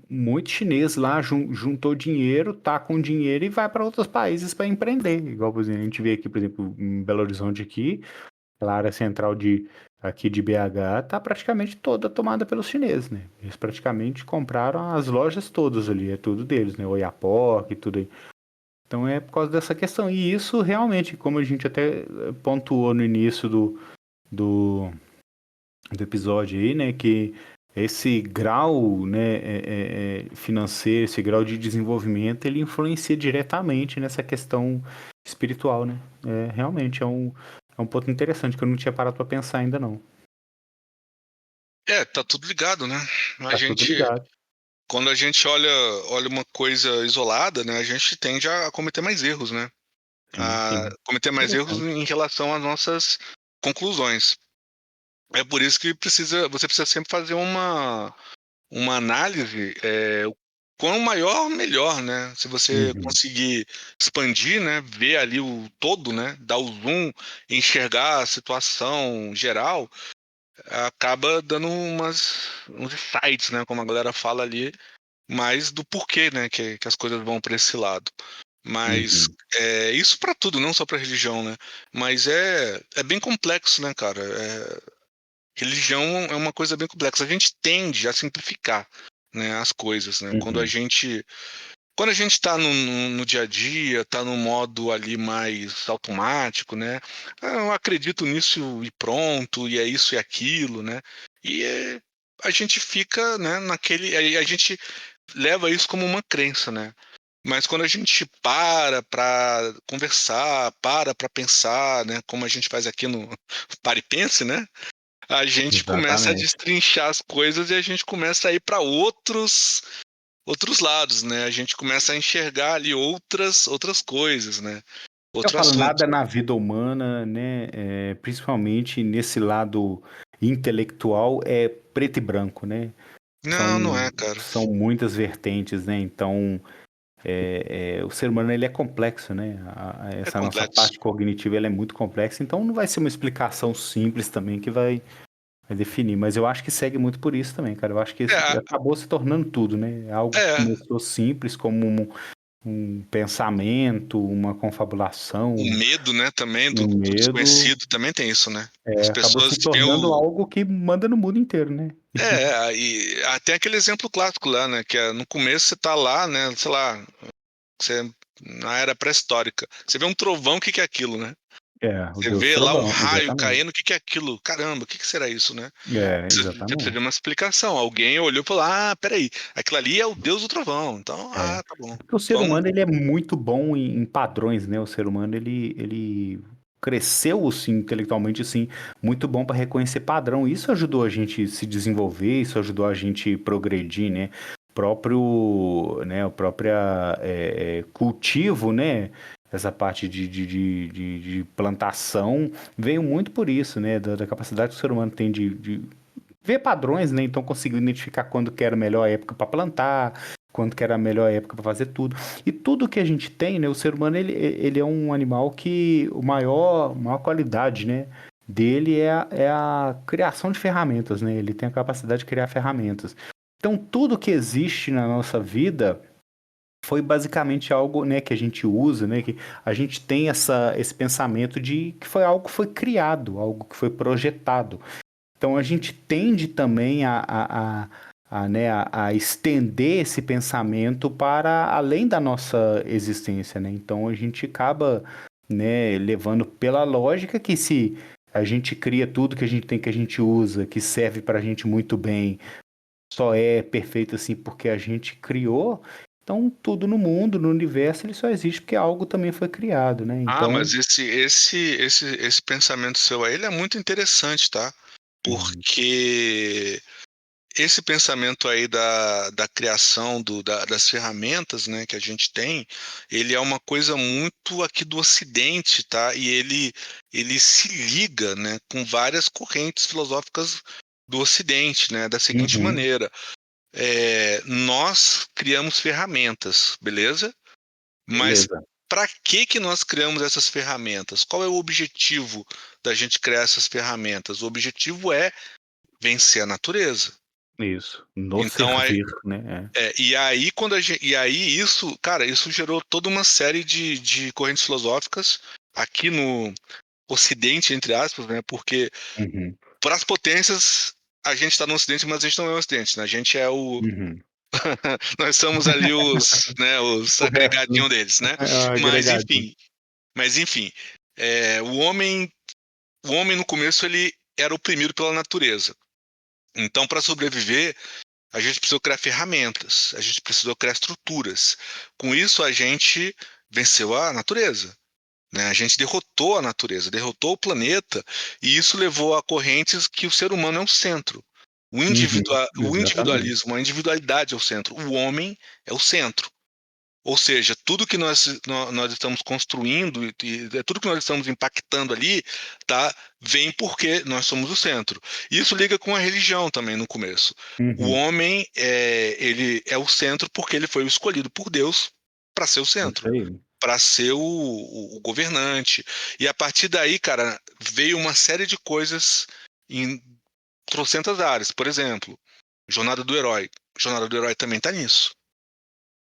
S2: muito chinês lá juntou dinheiro, tá com dinheiro e vai para outros países para empreender. Igual, por exemplo, a gente vê aqui, por exemplo, em Belo Horizonte aqui, a área central aqui de BH tá praticamente toda tomada pelos chineses, né? Eles praticamente compraram as lojas todas ali, é tudo deles, né? Oiapoque e tudo aí. Então é por causa dessa questão. E isso realmente, como a gente até pontuou no início do, do episódio aí, né, que esse grau, né, financeiro, esse grau de desenvolvimento, ele influencia diretamente nessa questão espiritual, né? Realmente é um ponto interessante que eu não tinha parado para pensar ainda não.
S1: tá tudo ligado, né? A
S2: Tá tudo
S1: gente,
S2: ligado.
S1: quando a gente olha uma coisa isolada, né, a gente tende a cometer mais erros, né?
S2: Sim,
S1: A
S2: sim.
S1: cometer mais erros
S2: Interessante.
S1: em relação às nossas conclusões. É por isso que você precisa sempre fazer uma análise, o quão maior, melhor, né? Se você
S2: Uhum.
S1: conseguir expandir, né, ver ali o todo, né, dar o zoom, enxergar a situação geral, acaba dando uns insights, né, como a galera fala ali, mais do porquê, né, que as coisas vão para esse lado. Mas
S2: Uhum.
S1: isso para tudo, não só para religião, né? Mas é bem complexo, né, cara? Religião é uma coisa bem complexa. A gente tende a simplificar, né, as coisas, né?
S2: Uhum.
S1: Quando a gente está no dia a dia, está no modo ali mais automático, né? Eu acredito nisso e pronto, e é isso e aquilo, né? E a gente fica, né, a gente leva isso como uma crença, né? Mas quando a gente para conversar, para pensar, né, como a gente faz aqui no Pare e Pense, né? A gente começa a
S2: Exatamente.
S1: destrinchar as coisas e a gente começa a ir para outros lados, né? A gente começa a enxergar ali outras coisas, né?
S2: Eu
S1: Outro
S2: falo
S1: assunto.
S2: nada na vida humana, né? Principalmente nesse lado intelectual, é preto e branco, né?
S1: Não, não
S2: São,
S1: é, cara.
S2: são muitas vertentes, né? Então, o ser humano ele é complexo, né?
S1: É
S2: Essa nossa
S1: complexo.
S2: parte cognitiva ela é muito complexa, então não vai ser uma explicação simples também que vai definir. Mas eu acho que segue muito por isso também, cara. Eu acho que
S1: É,
S2: acabou se tornando tudo, né? É algo que
S1: é.
S2: começou simples como um pensamento, uma confabulação,
S1: O medo, né, também
S2: um
S1: do
S2: medo.
S1: desconhecido também tem isso, né? As
S2: Acabou se
S1: pessoas têm
S2: tornando algo que manda no mundo inteiro, né?
S1: e tem aquele exemplo clássico lá, né? Que no começo você tá lá, né? Sei lá, você na era pré-histórica. Você vê um trovão, o que que é aquilo, né?
S2: O
S1: Você
S2: Deus
S1: vê lá um
S2: Trovão,
S1: raio
S2: exatamente.
S1: caindo, o que que é aquilo? Caramba, o que que será isso, né? Você precisa de
S2: Exatamente.
S1: uma explicação. Alguém olhou e falou: Ah, peraí, aquilo ali é o Deus do trovão. Então,
S2: É.
S1: tá bom.
S2: Porque o ser
S1: Vamos.
S2: humano ele é muito bom em padrões, né? O ser humano ele cresceu assim intelectualmente assim muito bom para reconhecer padrão. Isso ajudou a gente se desenvolver, isso ajudou a gente progredir, né? O próprio cultivo, né? essa parte de plantação, veio muito por isso, né? Da capacidade que o ser humano tem de ver padrões, né? Então conseguiu identificar quando que era a melhor época para plantar, quando que era a melhor época para fazer tudo. E tudo que a gente tem, né? O ser humano, ele é um animal que maior qualidade, né? Dele é a criação de ferramentas, né? Ele tem a capacidade de criar ferramentas. Então, tudo que existe na nossa vida foi basicamente algo, né, que a gente usa, né, que a gente tem esse pensamento de que foi algo que foi criado, algo que foi projetado. Então a gente tende também né, a estender esse pensamento para além da nossa existência, né? Então a gente acaba, né, levando pela lógica que se a gente cria tudo que a gente tem, que a gente usa, que serve para a gente muito bem, só é perfeito assim porque a gente criou. Então tudo no mundo, no universo, ele só existe porque algo também foi criado, né?
S1: Ah,
S2: Então,
S1: mas esse pensamento seu aí, ele é muito interessante, tá?
S2: uhum,
S1: Porque esse pensamento aí da criação das ferramentas, né, que a gente tem, ele é uma coisa muito aqui do Ocidente, tá? E ele se liga, né, com várias correntes filosóficas do Ocidente, né, da seguinte
S2: uhum,
S1: maneira: nós criamos ferramentas, beleza? Mas
S2: beleza.
S1: para que nós criamos essas ferramentas? Qual é o objetivo da gente criar essas ferramentas? O objetivo é vencer a natureza.
S2: Isso, no
S1: Então,
S2: servir, né?
S1: e aí quando e aí isso, cara, isso gerou toda uma série de correntes filosóficas aqui no Ocidente, entre aspas, né? Porque
S2: Uhum,
S1: para as potências a gente está no Ocidente, mas a gente não é o Ocidente, né? A gente é o
S2: uhum.
S1: nós somos ali os, né, os
S2: O resto, né?
S1: agregadinhos deles, né?
S2: É um
S1: Mas
S2: agregadinho.
S1: enfim, mas enfim, é, o homem no começo ele era oprimido pela natureza. Então, para sobreviver, a gente precisou criar ferramentas, a gente precisou criar estruturas. Com isso, a gente venceu a natureza, né? A gente derrotou a natureza, derrotou o planeta, e isso levou a correntes que o ser humano é o centro.
S2: Uhum,
S1: O
S2: exatamente.
S1: individualismo, a individualidade é o centro, o homem é o centro. Ou seja, tudo que nós estamos construindo e tudo que nós estamos impactando ali, tá, vem porque nós somos o centro. Isso liga com a religião também no começo. O
S2: Uhum,
S1: homem ele é o centro porque ele foi escolhido por Deus para ser o
S2: isso
S1: centro,
S2: aí.
S1: para ser o governante. E a partir daí, cara, veio uma série de coisas em trocentas áreas. Por exemplo, Jornada do Herói. Jornada do Herói também está nisso,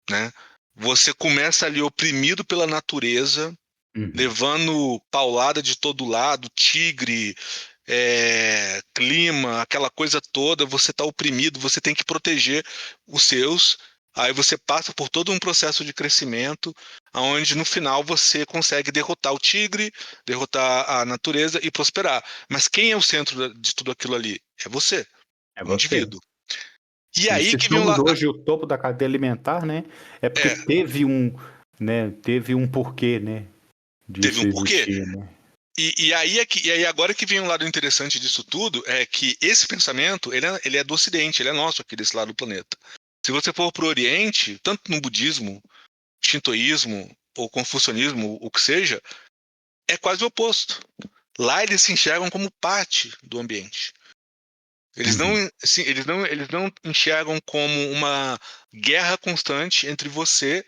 S1: né? Você começa ali oprimido pela natureza,
S2: Uhum,
S1: levando paulada de todo lado, tigre, clima, aquela coisa toda. Você está oprimido, você tem que proteger os seus. Aí você passa por todo um processo de crescimento, onde no final você consegue derrotar o tigre, derrotar a natureza e prosperar. Mas quem é o centro de tudo aquilo ali? É você,
S2: é
S1: o
S2: você.
S1: indivíduo. E
S2: E
S1: aí
S2: se
S1: que vem o
S2: somos hoje o topo da cadeia alimentar, né? É porque
S1: é,
S2: teve um porquê, né?
S1: teve
S2: Disso
S1: um porquê.
S2: existir, né?
S1: E aí agora que vem um lado interessante disso tudo é que esse pensamento ele é do Ocidente, ele é nosso aqui desse lado do planeta. Se você for para o Oriente, tanto no budismo, shintoísmo ou confucionismo, o que seja, é quase o oposto. Lá eles se enxergam como parte do ambiente. Eles não,
S2: Uhum,
S1: assim, eles não enxergam como uma guerra constante entre você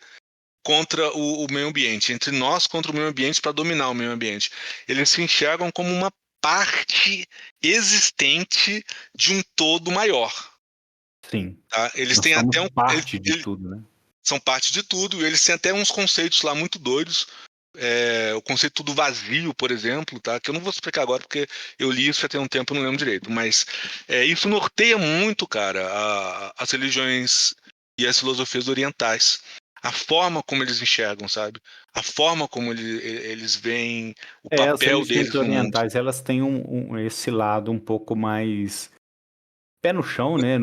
S1: contra o meio ambiente, entre nós contra o meio ambiente para dominar o meio ambiente. Eles se enxergam como uma parte existente de um todo maior.
S2: sim.
S1: Tá? Eles
S2: Nós
S1: têm
S2: somos
S1: até
S2: parte de tudo, né?
S1: são parte de tudo, e eles têm até uns conceitos lá muito doidos. O conceito do vazio, por exemplo, tá? Que eu não vou explicar agora porque eu li isso já tem um tempo, eu não lembro direito. Mas isso norteia muito, cara, as religiões e as filosofias orientais. A forma como eles enxergam, sabe? A forma como eles veem o
S2: As
S1: papel
S2: religiões
S1: deles no mundo.
S2: orientais, elas têm esse lado um pouco mais pé no chão, né?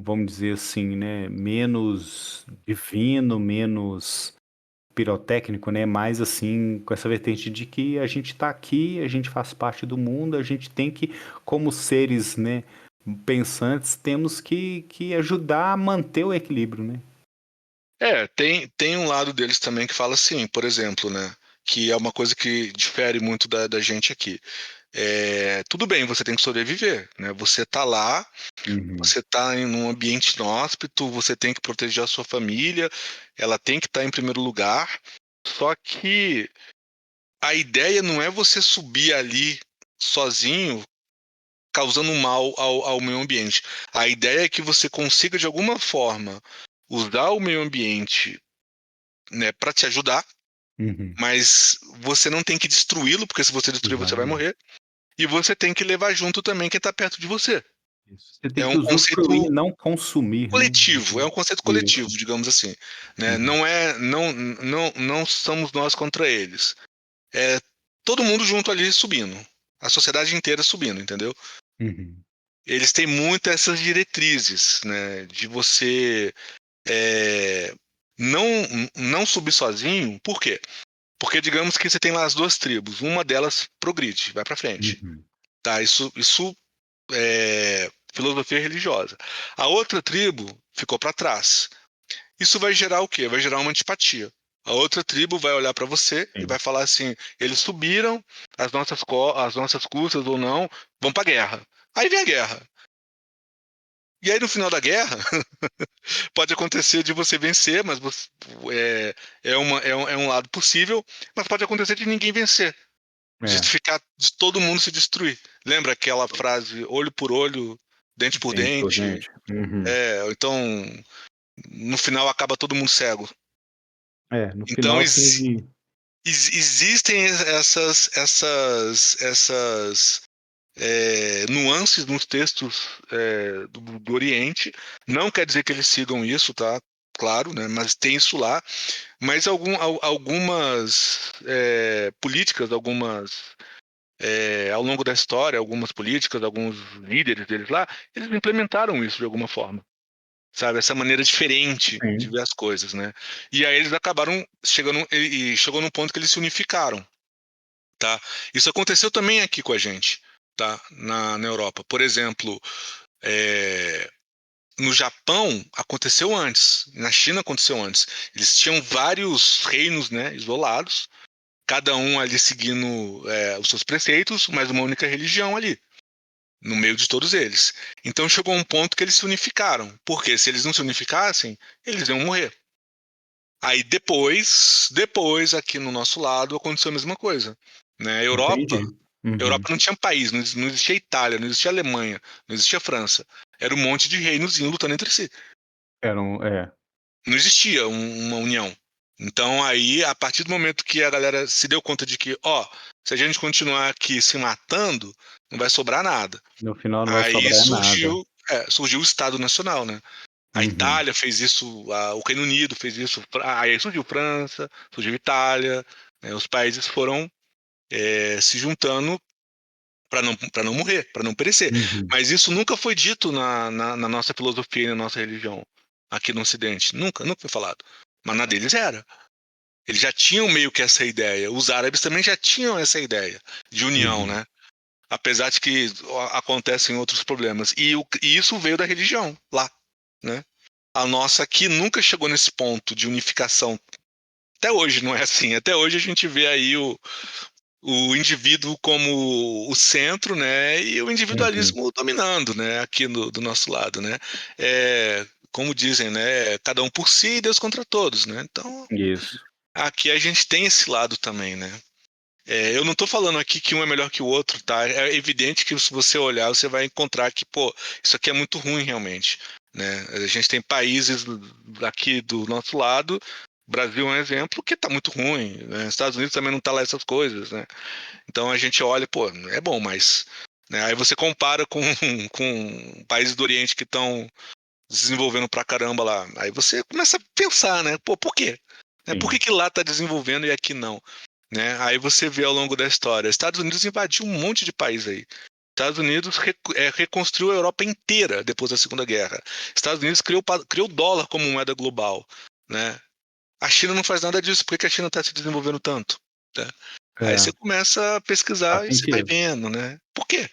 S2: Vamos dizer assim, né? Menos divino, menos pirotécnico, né? Mais assim, com essa vertente de que a gente está aqui, a gente faz parte do mundo, a gente tem que, como seres, né, pensantes, temos que ajudar a manter o equilíbrio, né?
S1: Tem um lado deles também que fala assim, por exemplo, né? Que é uma coisa que difere muito da gente aqui. Tudo bem, você tem que sobreviver, né? Você tá lá,
S2: Uhum,
S1: você tá em um ambiente inóspito, você tem que proteger a sua família, ela tem que estar em primeiro lugar. Só que a ideia não é você subir ali sozinho, causando mal ao meio ambiente. A ideia é que você consiga, de alguma forma, usar o meio ambiente, né, para te ajudar,
S2: uhum,
S1: mas você não tem que destruí-lo, porque se você destruir, você vai
S2: exatamente.
S1: morrer. E você tem que levar junto também quem está perto de você.
S2: Isso. Você tem
S1: É
S2: que
S1: um
S2: usufruir,
S1: conceito
S2: não consumir, né?
S1: coletivo, é um conceito coletivo,
S2: Isso.
S1: digamos assim, né?
S2: Uhum,
S1: Não somos nós contra eles. É todo mundo junto ali subindo, a sociedade inteira subindo, entendeu?
S2: uhum,
S1: Eles têm muito essas diretrizes, né? De você é, não não subir sozinho. Por quê? Porque digamos que você tem lá as duas tribos, uma delas progride, vai para frente,
S2: uhum.
S1: tá? Isso é filosofia religiosa. A outra tribo ficou para trás. Isso vai gerar o quê? Vai gerar uma antipatia. A outra tribo vai olhar para você e
S2: Sim.
S1: vai falar assim: eles subiram as nossas custas ou não, vão para guerra. Aí vem a guerra. E aí no final da guerra pode acontecer de você vencer, mas é um lado possível, mas pode acontecer de ninguém vencer,
S2: É,
S1: de todo mundo se destruir. Lembra aquela frase olho por olho, dente por
S2: dente por
S1: dente?
S2: dente. Uhum.
S1: Então no final acaba todo mundo cego.
S2: No
S1: Então
S2: final, assim,
S1: existem essas nuances nos textos do Oriente. Não quer dizer que eles sigam isso, tá? Claro, né? Mas tem isso lá. Mas algumas políticas, ao longo da história, algumas políticas, alguns líderes deles lá, eles implementaram isso de alguma forma. Sabe, essa maneira diferente de
S2: sim,
S1: ver as coisas, né? E aí eles acabaram chegando e chegou num ponto que eles se unificaram, tá? Isso aconteceu também aqui com a gente, tá? Na Europa. Por exemplo, é, no Japão aconteceu antes, na China aconteceu antes. Eles tinham vários reinos, né, isolados, cada um ali seguindo os seus preceitos, mas uma única religião ali, no meio de todos eles. Então chegou um ponto que eles se unificaram, porque se eles não se unificassem, eles iam morrer. Aí depois aqui no nosso lado aconteceu a mesma coisa, né?
S2: entendi. Uhum.
S1: Europa não tinha país, não existia Itália, não existia Alemanha, não existia França. Era um monte de reinozinho lutando entre si.
S2: É,
S1: Não existia uma união. Então aí, a partir do momento que a galera se deu conta de que, ó, se a gente continuar aqui se matando, não vai sobrar nada.
S2: no final não vai
S1: Aí
S2: sobrar nada.
S1: surgiu o Estado Nacional, né? A
S2: Uhum,
S1: Itália fez isso, o Reino Unido fez isso, aí surgiu França, surgiu Itália, né? Os países foram se juntando para não morrer, para não perecer.
S2: uhum.
S1: Mas isso nunca foi dito na nossa filosofia e na nossa religião aqui no Ocidente. Nunca foi falado. Mas na deles era. Eles já tinham meio que essa ideia. Os árabes também já tinham essa ideia de união,
S2: Uhum,
S1: né? Apesar de que acontecem outros problemas. E isso veio da religião lá, né? A nossa aqui nunca chegou nesse ponto de unificação. Até hoje não é assim. Até hoje a gente vê aí o indivíduo como o centro, né? E o
S2: uhum.
S1: individualismo dominando, né? Aqui do nosso lado, né? Como dizem, né? Cada um por si e Deus contra todos, né? Então,
S2: Isso.
S1: aqui a gente tem esse lado também, né? Eu não estou falando aqui que um é melhor que o outro, tá? É evidente que se você olhar, você vai encontrar que, pô, isso aqui é muito ruim realmente, né? A gente tem países aqui do nosso lado, Brasil é um exemplo que está muito ruim, né? Estados Unidos também não tá lá essas coisas, né? Então a gente olha, pô, é bom, mas né? Aí você compara com países do Oriente que estão desenvolvendo pra caramba lá. Aí você começa a pensar, né? Pô, por quê? Por que
S2: Sim.
S1: que lá está desenvolvendo e aqui não? Né? Aí você vê ao longo da história, Estados Unidos invadiu um monte de país aí. Estados Unidos reconstruiu a Europa inteira depois da Segunda Guerra. Estados Unidos criou o dólar como moeda global, né? A China não faz nada disso. Por que que a China está se desenvolvendo tanto? Né? Aí você
S2: É,
S1: começa a
S2: faz
S1: pesquisar e você vai
S2: sentido.
S1: vendo, né? Por quê?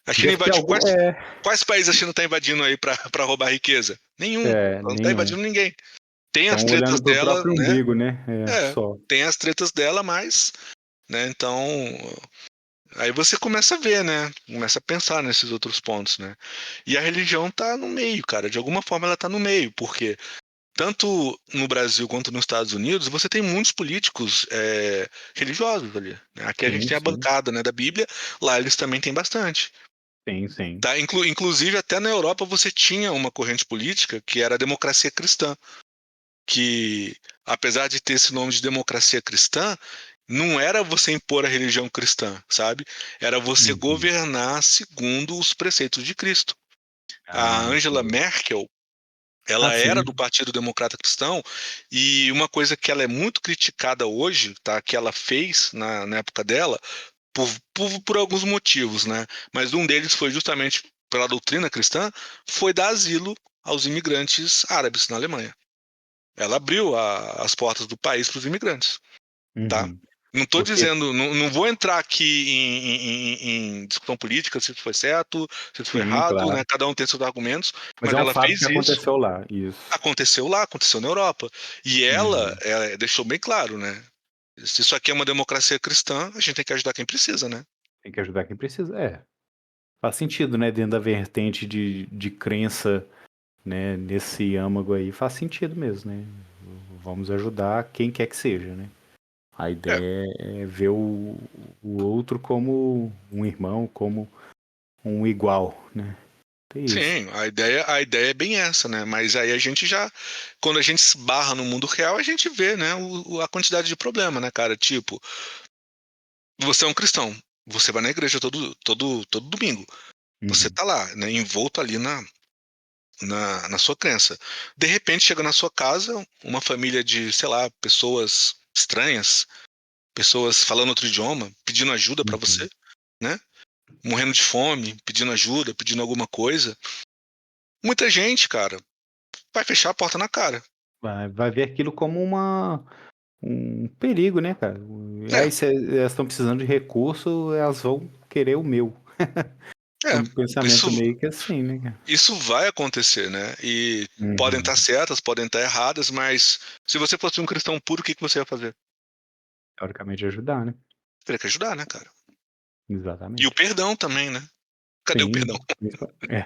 S1: A China
S2: Deve ter
S1: invadiu
S2: algum.
S1: quais países a China está invadindo aí para roubar riqueza? Nenhum. Ela não está
S2: Nenhum.
S1: invadindo ninguém. tem as
S2: Estão
S1: tretas
S2: olhando pro
S1: dela,
S2: próprio
S1: né?
S2: umbigo, né? É,
S1: É,
S2: só.
S1: tem as tretas dela, mas, né? Então, aí você começa a ver, né? Começa a pensar nesses outros pontos, né? E a religião tá no meio, cara. De alguma forma ela tá no meio, porque tanto no Brasil quanto nos Estados Unidos, você tem muitos políticos religiosos ali, né? Aqui a gente
S2: Sim,
S1: tem a
S2: sim.
S1: bancada, né, da Bíblia, lá eles também têm bastante.
S2: Sim, sim.
S1: Tá? Inclusive, até na Europa você tinha uma corrente política que era a democracia cristã, que, apesar de ter esse nome de democracia cristã, não era você impor a religião cristã, sabe? Era você
S2: Uhum.
S1: governar segundo os preceitos de Cristo. A
S2: Ah,
S1: Angela
S2: entendi.
S1: Merkel,
S2: Ah,
S1: ela era do
S2: sim.
S1: Partido Democrata Cristão, e uma coisa que ela é muito criticada hoje, tá? Que ela fez na época dela, por alguns motivos, né? Mas um deles foi justamente pela doutrina cristã, foi dar asilo aos imigrantes árabes na Alemanha. Ela abriu as portas do país para os imigrantes, tá?
S2: Uhum.
S1: Não estou
S2: Porque,
S1: dizendo, não vou entrar aqui em discussão política, se isso foi certo, se isso foi
S2: sim,
S1: errado, né?
S2: claro.
S1: Cada um tem seus argumentos,
S2: Mas
S1: mas
S2: é um
S1: ela
S2: fato que
S1: fez isso,
S2: aconteceu lá, isso.
S1: aconteceu lá, aconteceu na Europa. E ela,
S2: Uhum.
S1: deixou bem claro, né? Se isso aqui é uma democracia cristã, a gente tem que ajudar quem precisa, né?
S2: Tem que ajudar quem precisa. É, faz sentido, né? Dentro da vertente de crença, né? Nesse âmago aí, faz sentido mesmo, né? Vamos ajudar quem quer que seja, né? A
S1: É,
S2: ideia é ver o outro como um irmão, como um igual, né? É isso.
S1: sim, a ideia é bem essa, né? Mas aí a gente já, quando a gente se barra no mundo real, a gente vê, né, a quantidade de problema, né, cara? Tipo, você é um cristão, você vai na igreja todo domingo, você
S2: Uhum.
S1: tá lá, né, envolto ali na sua crença. De repente chega na sua casa uma família de, sei lá, pessoas estranhas, pessoas falando outro idioma, pedindo ajuda pra
S2: Uhum.
S1: você, né? Morrendo de fome, pedindo ajuda, pedindo alguma coisa. Muita gente, cara, vai fechar a porta na cara.
S2: Vai ver aquilo como um perigo, né, cara?
S1: É,
S2: Aí se elas estão precisando de recurso, elas vão querer o meu. É
S1: é,
S2: um
S1: isso,
S2: pensamento meio que assim, né, cara?
S1: isso vai acontecer, né? E podem estar
S2: Uhum.
S1: certas, podem estar erradas, mas se você fosse um cristão puro, o que que você ia fazer?
S2: Teoricamente ajudar, né?
S1: Teria que ajudar, né, cara? E o
S2: Exatamente.
S1: perdão também, né? Cadê o
S2: Sim.
S1: perdão?
S2: É.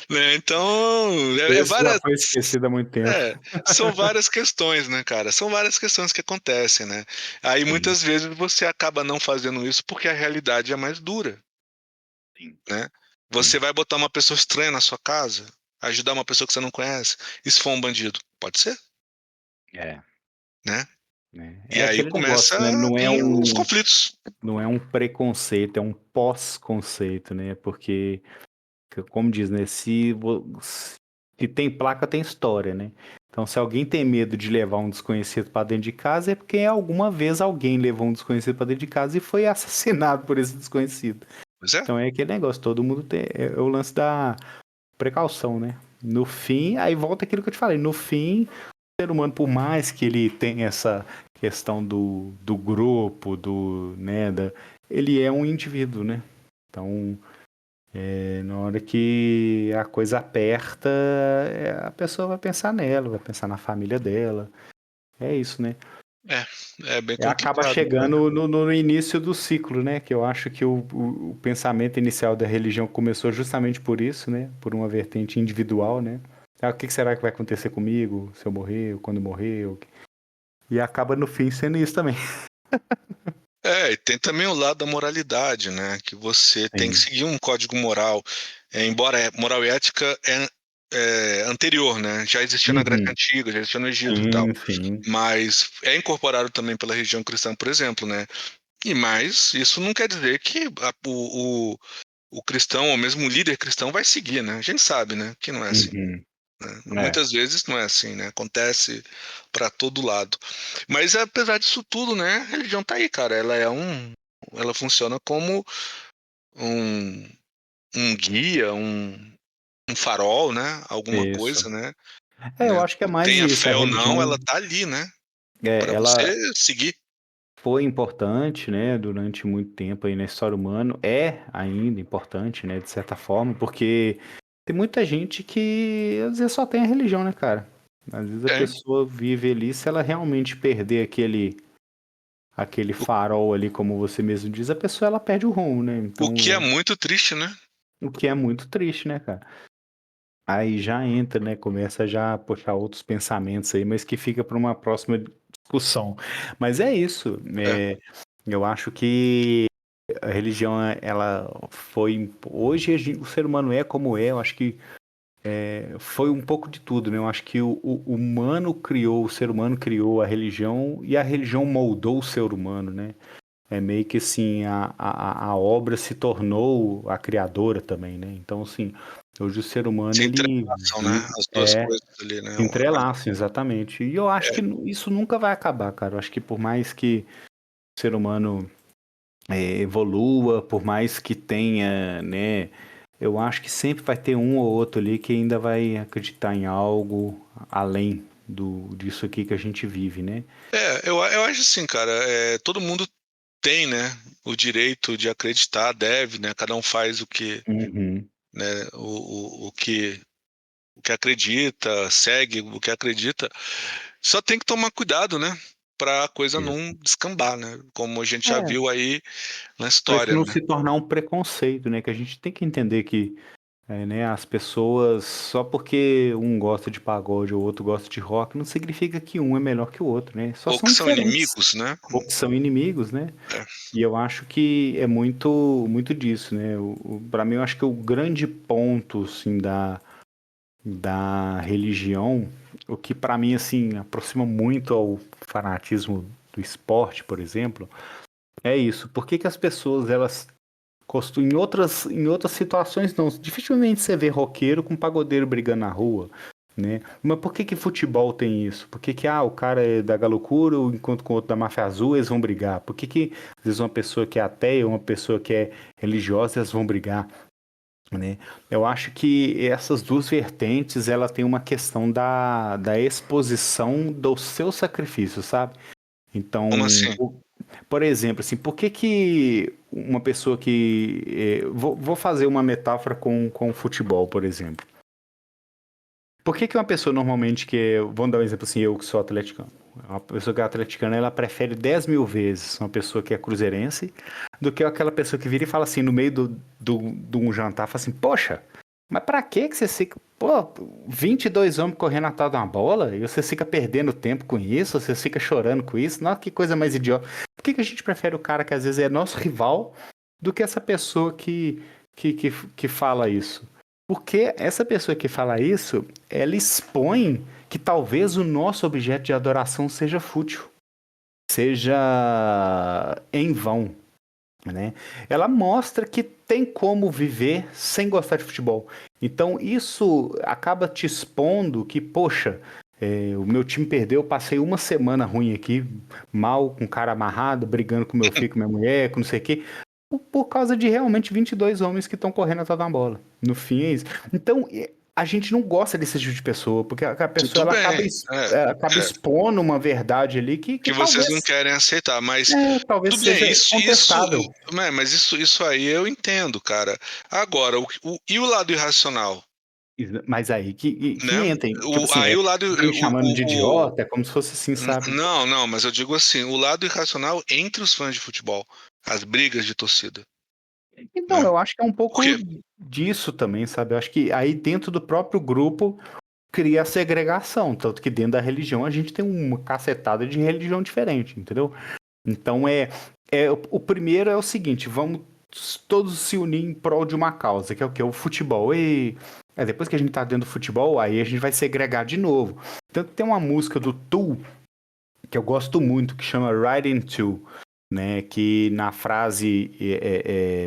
S1: Né? Então,
S2: Esse já foi esquecido há muito tempo.
S1: é, são várias questões, né, cara? São várias questões que acontecem, né? Aí
S2: Sim,
S1: muitas vezes você acaba não fazendo isso porque a realidade é mais dura,
S2: sim,
S1: né? Você
S2: sim.
S1: vai botar uma pessoa estranha na sua casa, ajudar uma pessoa que você não conhece, e se for um bandido? Pode ser,
S2: É,
S1: né?
S2: né?
S1: E
S2: É
S1: aí
S2: aquele
S1: começa
S2: negócio, né?
S1: a vir os conflitos.
S2: Não é um preconceito, é um pós-conceito, né? Porque, como diz, né? Se tem placa, tem história, né? Então, se alguém tem medo de levar um desconhecido para dentro de casa, é porque alguma vez alguém levou um desconhecido para dentro de casa e foi assassinado por esse desconhecido.
S1: Pois é,
S2: Então, é aquele negócio, todo mundo tem. É o lance da precaução, né? No fim, aí volta aquilo que eu te falei. No fim, o ser humano, por mais que ele tenha essa questão do grupo, né, ele é um indivíduo, né? Então, na hora que a coisa aperta, a pessoa vai pensar nela, vai pensar na família dela. É isso, né?
S1: é bem
S2: Acaba
S1: complicado, cara.
S2: chegando no início do ciclo, né? Que eu acho que o pensamento inicial da religião começou justamente por isso, né? Por uma vertente individual, né? Ah, o que será que vai acontecer comigo se eu morrer, ou quando eu morrer? E acaba no fim sendo isso também.
S1: E tem também o lado da moralidade, né? Que você tem que
S2: Sim.
S1: seguir um código moral. Embora moral e ética é anterior, né? Já existia na Grécia
S2: Uhum.
S1: Antiga, já existia no Egito e tal.
S2: Sim, sim.
S1: Mas é incorporado também pela religião cristã, por exemplo, né? E mais, isso não quer dizer que o cristão, ou mesmo o líder cristão, vai seguir, né? A gente sabe, né? Que não é assim.
S2: Uhum.
S1: Né?
S2: É,
S1: Muitas vezes não é assim, né? Acontece para todo lado. Mas apesar disso tudo, né? A religião tá aí, cara. Ela funciona como um, um guia, um farol, né? Alguma
S2: isso.
S1: coisa, né?
S2: Eu
S1: Né?
S2: acho que é mais
S1: Tenha
S2: isso. A
S1: fé ou não,
S2: religião,
S1: ela tá ali, né? Para
S2: ela
S1: você seguir.
S2: foi importante, né, durante muito tempo aí na história humana. É ainda importante, né, de certa forma, porque tem muita gente que às vezes só tem a religião, né, cara? Às vezes a pessoa vive ali, se ela realmente perder aquele farol ali, como você mesmo diz, a pessoa ela perde o rumo, né?
S1: O
S2: Então,
S1: que é muito triste, né?
S2: o que é muito triste, né, cara? Aí já entra, né? Começa já a puxar outros pensamentos aí, mas que fica para uma próxima discussão. Mas é isso. Eu acho que a religião, ela foi. Hoje o ser humano é como é. Eu acho que foi um pouco de tudo, né? Eu acho que o ser humano criou a religião e a religião moldou o ser humano, né? É meio que assim, a obra se tornou a criadora também, né? Então, assim, hoje o ser humano,
S1: Se
S2: ele
S1: entrelaçam, né? As duas coisas ali, né?
S2: se entrelaça, exatamente. E eu acho que isso nunca vai acabar, cara. Eu acho que por mais que o ser humano evolua, por mais que tenha, né? Eu acho que sempre vai ter um ou outro ali que ainda vai acreditar em algo além disso aqui que a gente vive, né?
S1: Eu acho assim, cara, todo mundo tem, né, o direito de acreditar, deve, né? Cada um faz o que,
S2: Uhum.
S1: né, o que acredita, segue o que acredita. Só tem que tomar cuidado, né? Para a coisa não descambar, né? Como a gente já
S2: É,
S1: viu aí na
S2: para isso
S1: história,
S2: não
S1: né?
S2: se tornar um preconceito, né? Que a gente tem que entender que né, as pessoas, só porque um gosta de pagode ou outro gosta de rock, não significa que um é melhor que o outro, né? Só
S1: Ou
S2: são
S1: que são
S2: diferentes,
S1: inimigos, né?
S2: ou que são inimigos, né?
S1: É.
S2: E eu acho que é muito disso, né? Para mim, eu acho que o grande ponto, assim, da religião, o que para mim, assim, aproxima muito ao fanatismo do esporte, por exemplo, é isso. Por que que as pessoas, elas em outras situações não. Dificilmente você vê roqueiro com pagodeiro brigando na rua, né? Mas por que que futebol tem isso? Por que que o cara é da Galocura, enquanto com o outro da Máfia Azul, eles vão brigar? Por que que às vezes uma pessoa que é ateia, uma pessoa que é religiosa, elas vão brigar, né? Eu acho que essas duas vertentes, ela tem uma questão da exposição do seu sacrifício, sabe? Então,
S1: Como assim?
S2: por exemplo, assim, por que que uma pessoa que... vou fazer uma metáfora com o futebol, por exemplo. Por que que uma pessoa normalmente vamos dar um exemplo assim, eu que sou atleticano. Uma pessoa que é atleticana, ela prefere 10 mil vezes uma pessoa que é cruzeirense do que aquela pessoa que vira e fala assim, no meio de um jantar, fala assim, poxa, mas pra que você fica... Pô, 22 homens correndo atrás de uma bola e você fica perdendo tempo com isso, você fica chorando com isso. Nossa, que coisa mais idiota. Por que que a gente prefere o cara que às vezes é nosso rival do que essa pessoa que fala isso? Porque essa pessoa que fala isso, ela expõe que talvez o nosso objeto de adoração seja fútil, seja em vão, né? Ela mostra que tem como viver sem gostar de futebol. Então isso acaba te expondo que, poxa, o meu time perdeu, eu passei uma semana ruim aqui, mal, com o cara amarrado, brigando com meu filho, com minha mulher, com não sei o quê, por causa de realmente 22 homens que estão correndo atrás da bola. No fim é isso. Então, a gente não gosta desse tipo de pessoa, porque a pessoa
S1: Tudo
S2: ela
S1: bem.
S2: acaba expondo uma verdade ali que
S1: Que vocês não
S2: talvez,
S1: querem aceitar, mas
S2: talvez
S1: tudo bem,
S2: seja contestável.
S1: mas isso aí eu entendo, cara. Agora, e o lado irracional,
S2: Mas aí que
S1: né?
S2: entra, tipo assim,
S1: Aí o lado,
S2: fica me chamando de idiota, é como se fosse assim, sabe?
S1: não, não, mas eu digo assim, o lado irracional entre os fãs de futebol, as brigas de torcida,
S2: Então,
S1: né?
S2: eu acho que é um
S1: Por
S2: pouco
S1: quê?
S2: disso também, sabe? Eu acho que aí dentro do próprio grupo cria a segregação, tanto que dentro da religião a gente tem uma cacetada de religião diferente, entendeu? Então o primeiro é o seguinte, vamos todos se unir em prol de uma causa, que é o que? O futebol. E depois que a gente tá dentro do futebol, aí a gente vai segregar de novo. Tanto que tem uma música do Tool que eu gosto muito, que chama Riding To, né? Que na frase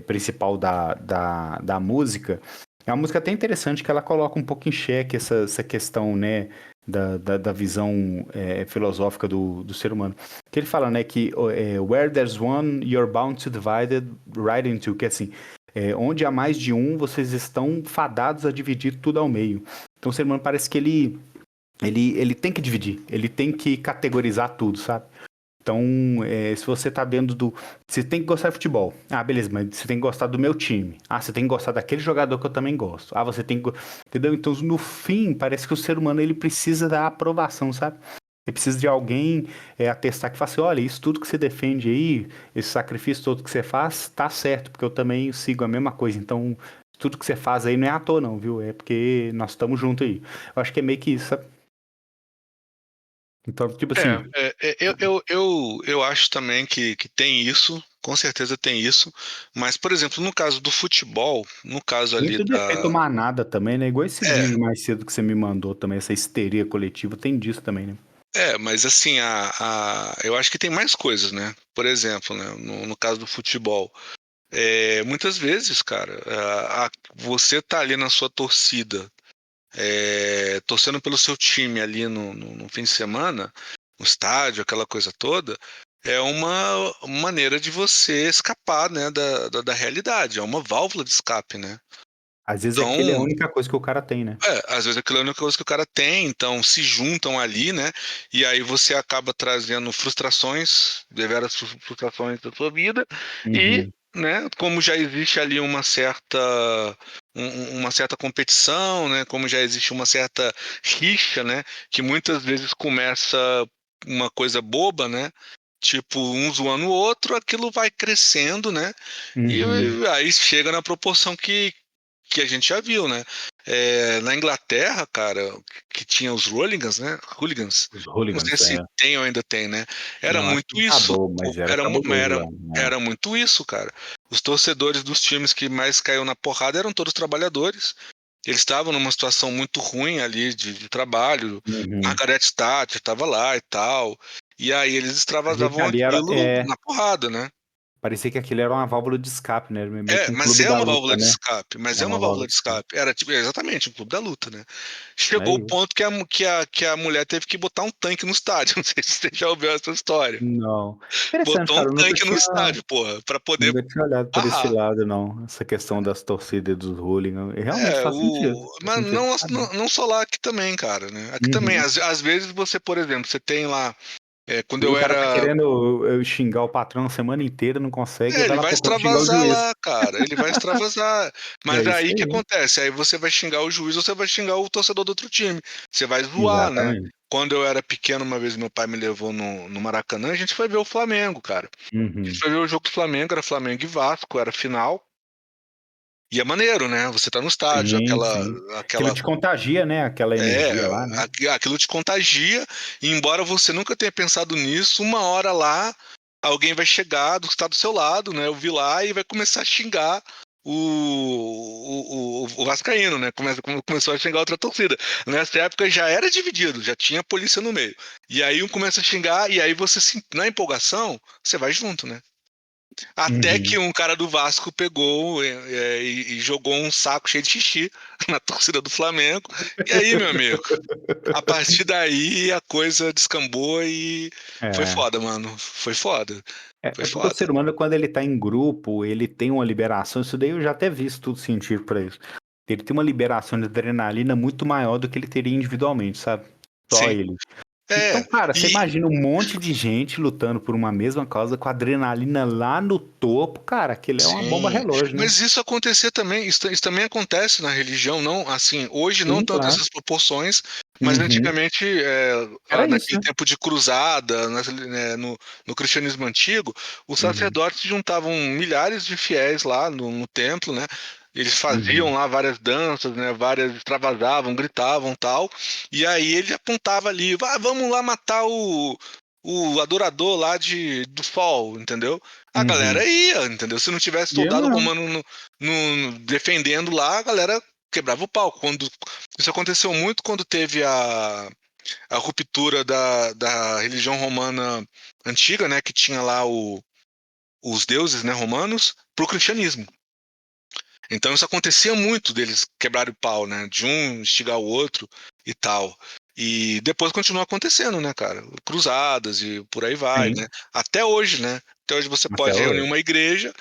S2: principal da música, é uma música até interessante que ela coloca um pouco em xeque essa questão, né? Da visão filosófica do ser humano. Que ele fala, né, que where there's one, you're bound to divide it right into, que é assim, onde há mais de um, vocês estão fadados a dividir tudo ao meio. Então o ser humano parece que ele tem que dividir, ele tem que categorizar tudo, sabe? Então, se você tá dentro do. Você tem que gostar de futebol. Ah, beleza, mas você tem que gostar do meu time. Ah, você tem que gostar daquele jogador que eu também gosto. Ah, você tem que. Entendeu? Então, no fim, parece que o ser humano ele precisa da aprovação, sabe? Ele precisa de alguém atestar que fala assim: olha, isso tudo que você defende aí, esse sacrifício todo que você faz, tá certo, porque eu também sigo a mesma coisa. Então, tudo que você faz aí não é à toa, não, viu? É porque nós estamos juntos aí. Eu acho que é meio que isso, sabe? Então, tipo assim,
S1: Eu acho também que tem isso, com certeza tem isso, mas, por exemplo, no caso do futebol, no caso ali
S2: muito de efeito
S1: da.
S2: manada também, né? Igual esse
S1: É,
S2: vídeo mais cedo que você me mandou também, essa histeria coletiva, tem disso também, né?
S1: mas assim, eu acho que tem mais coisas, né? Por exemplo, né, no caso do futebol, muitas vezes, cara, você tá ali na sua torcida, torcendo pelo seu time ali no fim de semana, no estádio, aquela coisa toda, é uma maneira de você escapar, né, da realidade, é uma válvula de escape, né?
S2: Às vezes aquele é a
S1: Então,
S2: única coisa que o cara tem, né?
S1: às vezes aquilo é a única coisa que o cara tem, então se juntam ali, né? E aí você acaba trazendo frustrações, deveras frustrações da sua vida, e,
S2: Uhum.
S1: né, como já existe ali uma certa competição, né? Como já existe uma certa rixa, né? Que muitas vezes começa uma coisa boba, né? Tipo, um zoando o outro, aquilo vai crescendo, né? E
S2: Uhum.
S1: aí chega na proporção que a gente já viu, né? Na Inglaterra, cara, que tinha os hooligans, né? Hooligans.
S2: Os
S1: Não sei
S2: hooligans,
S1: se
S2: é.
S1: tem ou ainda tem, né? Era
S2: Não, acho que
S1: muito isso.
S2: acabou, mas era
S1: Era, mu-
S2: cabuloso
S1: era,
S2: lá, né?
S1: era muito isso, cara. Os torcedores dos times que mais caiu na porrada eram todos trabalhadores. Eles estavam numa situação muito ruim ali de trabalho.
S2: Uhum.
S1: Margaret Thatcher estava lá e tal. E aí eles
S2: Parecia que
S1: extravasavam
S2: ali era,
S1: aquilo na porrada, né?
S2: parecia que aquilo era uma válvula de escape, né? Era meio que um
S1: Mas
S2: clube
S1: é
S2: da
S1: uma válvula
S2: luta,
S1: de
S2: né?
S1: escape, mas
S2: É
S1: é uma
S2: uma
S1: válvula
S2: válvula
S1: de
S2: de escape.
S1: escape. Era tipo, exatamente um clube da luta, né?
S2: É
S1: Chegou o
S2: isso.
S1: ponto que a mulher teve que botar um tanque no estádio. Não sei se você já ouviu essa história.
S2: Não. Interessante,
S1: Botou um
S2: cara. Eu
S1: tanque no estádio, porra, pra poder
S2: nunca tinha olhado por esse
S1: barrar.
S2: lado, não. Essa questão das torcidas e dos hooligans. Realmente faz sentido. Faz
S1: Mas
S2: sentido.
S1: não,
S2: Ah,
S1: não só lá, aqui também, cara, né? Aqui também,
S2: uhum.
S1: às vezes você, por exemplo, você tem lá, quando
S2: E o
S1: eu
S2: cara tá
S1: era.
S2: querendo xingar o patrão a semana inteira, não consegue, e vai
S1: Ele
S2: lá
S1: vai
S2: pro campo xingar o
S1: extravasar
S2: juiz.
S1: lá, cara. Ele vai extravasar.
S2: É
S1: Mas
S2: isso
S1: aí o que
S2: aí.
S1: acontece? Aí você vai xingar o juiz ou você vai xingar o torcedor do outro time. Você vai zoar, né?
S2: Exatamente.
S1: Quando eu era pequeno, uma vez meu pai me levou no Maracanã, a gente foi ver o Flamengo, cara. A gente
S2: Uhum.
S1: foi ver o jogo do Flamengo, era Flamengo e Vasco, era final. E é maneiro, né? Você tá no estádio,
S2: Sim, sim. Aquilo
S1: aquela
S2: te contagia, né? Aquela
S1: é,
S2: energia lá, né?
S1: aquilo te contagia, e embora você nunca tenha pensado nisso, uma hora lá, alguém vai chegar do que está do seu lado, né? Eu vi lá e vai começar a xingar o Vascaíno, né? Começou a xingar outra torcida. Nessa época já era dividido, já tinha polícia no meio. E aí um começa a xingar, e aí você, na empolgação, você vai junto, né? Até que
S2: Uhum.
S1: um cara do Vasco pegou e jogou um saco cheio de xixi na torcida do Flamengo. E aí, meu amigo? A partir daí a coisa descambou e foi
S2: É.
S1: foda, mano. Foi foda. Foi
S2: É porque o
S1: foda.
S2: ser humano, quando ele tá em grupo, ele tem uma liberação. Isso daí eu já até vi estudo científico pra isso. Ele tem uma liberação de adrenalina muito maior do que ele teria individualmente, sabe? Só
S1: Sim.
S2: ele. Então,
S1: É.
S2: cara, você
S1: E
S2: imagina um monte de gente lutando por uma mesma causa com adrenalina lá no topo, cara, aquele é uma bomba
S1: sim.
S2: relógio, né?
S1: Mas isso acontecer também, isso também acontece na religião, não assim, hoje não
S2: Sim,
S1: tanto
S2: claro.
S1: essas proporções, mas
S2: Uhum.
S1: antigamente,
S2: Era isso,
S1: naquele
S2: né?
S1: tempo de cruzada, no cristianismo antigo, os
S2: Uhum.
S1: sacerdotes juntavam milhares de fiéis lá no templo, né? Eles faziam
S2: Uhum.
S1: lá várias danças, né? Várias extravasavam, gritavam, tal. E aí ele apontava ali, vamos lá matar o adorador lá do sol, entendeu? A galera
S2: Uhum.
S1: ia, entendeu? Se não tivesse
S2: E é
S1: soldado
S2: mesmo.
S1: romano defendendo lá, a galera quebrava o pau. Isso aconteceu muito quando teve a ruptura da religião romana antiga, né? Que tinha lá os deuses, né, romanos, pro cristianismo. Então isso acontecia muito deles quebrarem o pau, né? De um instigar o outro e tal. E depois continua acontecendo, né, cara? Cruzadas e por aí vai, né?
S2: Sim,
S1: Até hoje, né? Até hoje você
S2: até
S1: pode reunir
S2: hoje.
S1: uma igreja,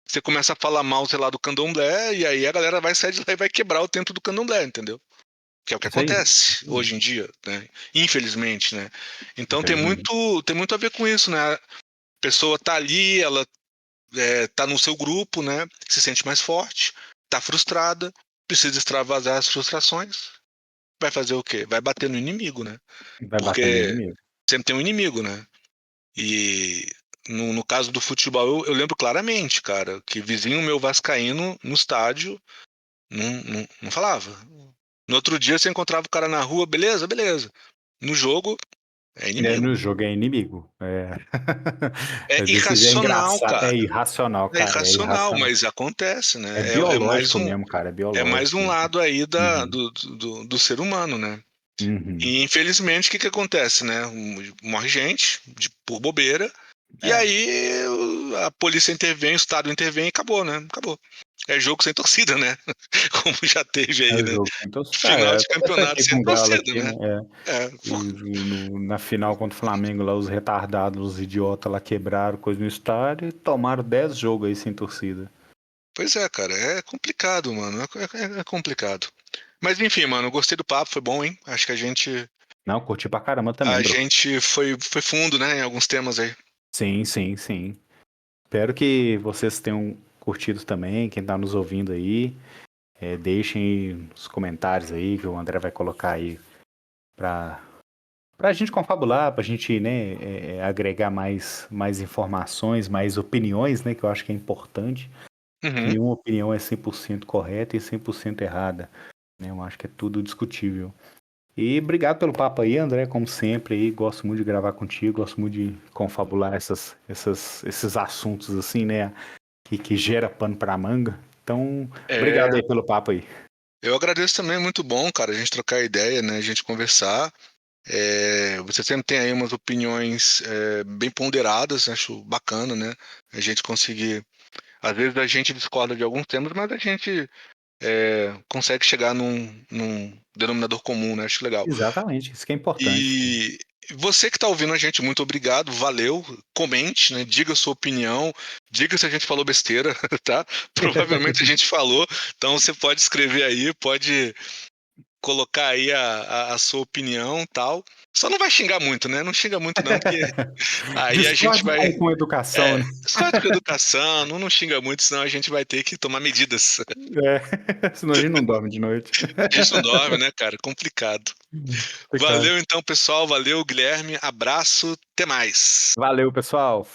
S1: você começa a falar mal, sei lá, do candomblé, e aí a galera vai sair de lá e vai quebrar o templo do candomblé, entendeu? que é o que
S2: Isso aí.
S1: acontece hoje em dia, né? Infelizmente, né? Então
S2: Infelizmente.
S1: tem muito a ver com isso, né? A pessoa tá ali, ela tá no seu grupo, né? Se sente mais forte, tá frustrada, precisa extravasar as frustrações. Vai fazer o quê? Vai bater no inimigo, né?
S2: Vai bater no
S1: Porque
S2: inimigo.
S1: sempre tem um inimigo, né? E no caso do futebol, eu lembro claramente, cara, que vizinho meu vascaíno no estádio não falava. No outro dia você encontrava o cara na rua, beleza, beleza. No jogo, é
S2: É,
S1: inimigo.
S2: no jogo é inimigo. É.
S1: É
S2: Às vezes é
S1: irracional,
S2: engraçado. É
S1: cara.
S2: irracional,
S1: É
S2: cara. É
S1: irracional,
S2: irracional.
S1: mas acontece,
S2: É
S1: né?
S2: biológico mesmo, cara. É
S1: É mais
S2: biológico
S1: um
S2: mesmo.
S1: lado aí
S2: Uhum.
S1: do ser humano, né?
S2: Uhum.
S1: E infelizmente, o que que acontece, né? Morre gente por bobeira, e
S2: É.
S1: aí a polícia intervém, o Estado intervém e acabou, né? Acabou. É jogo sem torcida, né? Como já teve
S2: É
S1: aí,
S2: o
S1: né?
S2: jogo. Então,
S1: Final de
S2: aconteceu
S1: campeonato
S2: aqui
S1: sem
S2: com o Galo
S1: torcida,
S2: aqui,
S1: né?
S2: né? É.
S1: É,
S2: Na final contra o Flamengo, lá, os retardados, os idiotas lá quebraram coisa no estádio e tomaram 10 jogos aí sem torcida.
S1: pois é, cara, é complicado, mano. É complicado. Mas enfim, mano, gostei do papo, foi bom, hein? Acho que
S2: Não, curti pra caramba também,
S1: a
S2: bro.
S1: gente foi fundo, né, em alguns temas aí.
S2: Sim, sim, sim. Espero que vocês tenham curtido também, quem tá nos ouvindo aí. Deixem aí nos comentários aí, que o André vai colocar aí pra, pra gente confabular, pra gente, né, agregar mais informações, mais opiniões, né, que eu acho que é importante. Que
S1: Uhum.
S2: nenhuma opinião é 100% correta e 100% errada, né? Eu acho que é tudo discutível. E obrigado pelo papo aí, André, como sempre aí, gosto muito de gravar contigo, gosto muito de confabular esses assuntos assim, né, que gera pano pra manga. Então, obrigado
S1: É,
S2: aí pelo papo aí.
S1: eu agradeço também, é muito bom, cara, a gente trocar ideia, né, a gente conversar. Você sempre tem aí umas opiniões bem ponderadas, acho bacana, né? A gente conseguir. Às vezes a gente discorda de alguns temas, mas a gente consegue chegar num denominador comum, né? Acho legal.
S2: Exatamente, isso que é importante.
S1: E você que está ouvindo a gente, muito obrigado, valeu. Comente, né? Diga a sua opinião, diga se a gente falou besteira, tá? Provavelmente a gente falou, então você pode escrever aí, pode colocar aí a sua opinião, tal. Só não vai xingar muito, né? Não xinga muito não, porque aí a gente
S2: Discorde
S1: vai
S2: com educação, né?
S1: discute com educação, não xinga muito, senão a gente vai ter que tomar medidas.
S2: Senão a gente não dorme de noite.
S1: A gente não dorme, né, cara? Complicado.
S2: Complicado.
S1: Valeu então, pessoal. Valeu, Guilherme. Abraço. Até mais.
S2: Valeu, pessoal.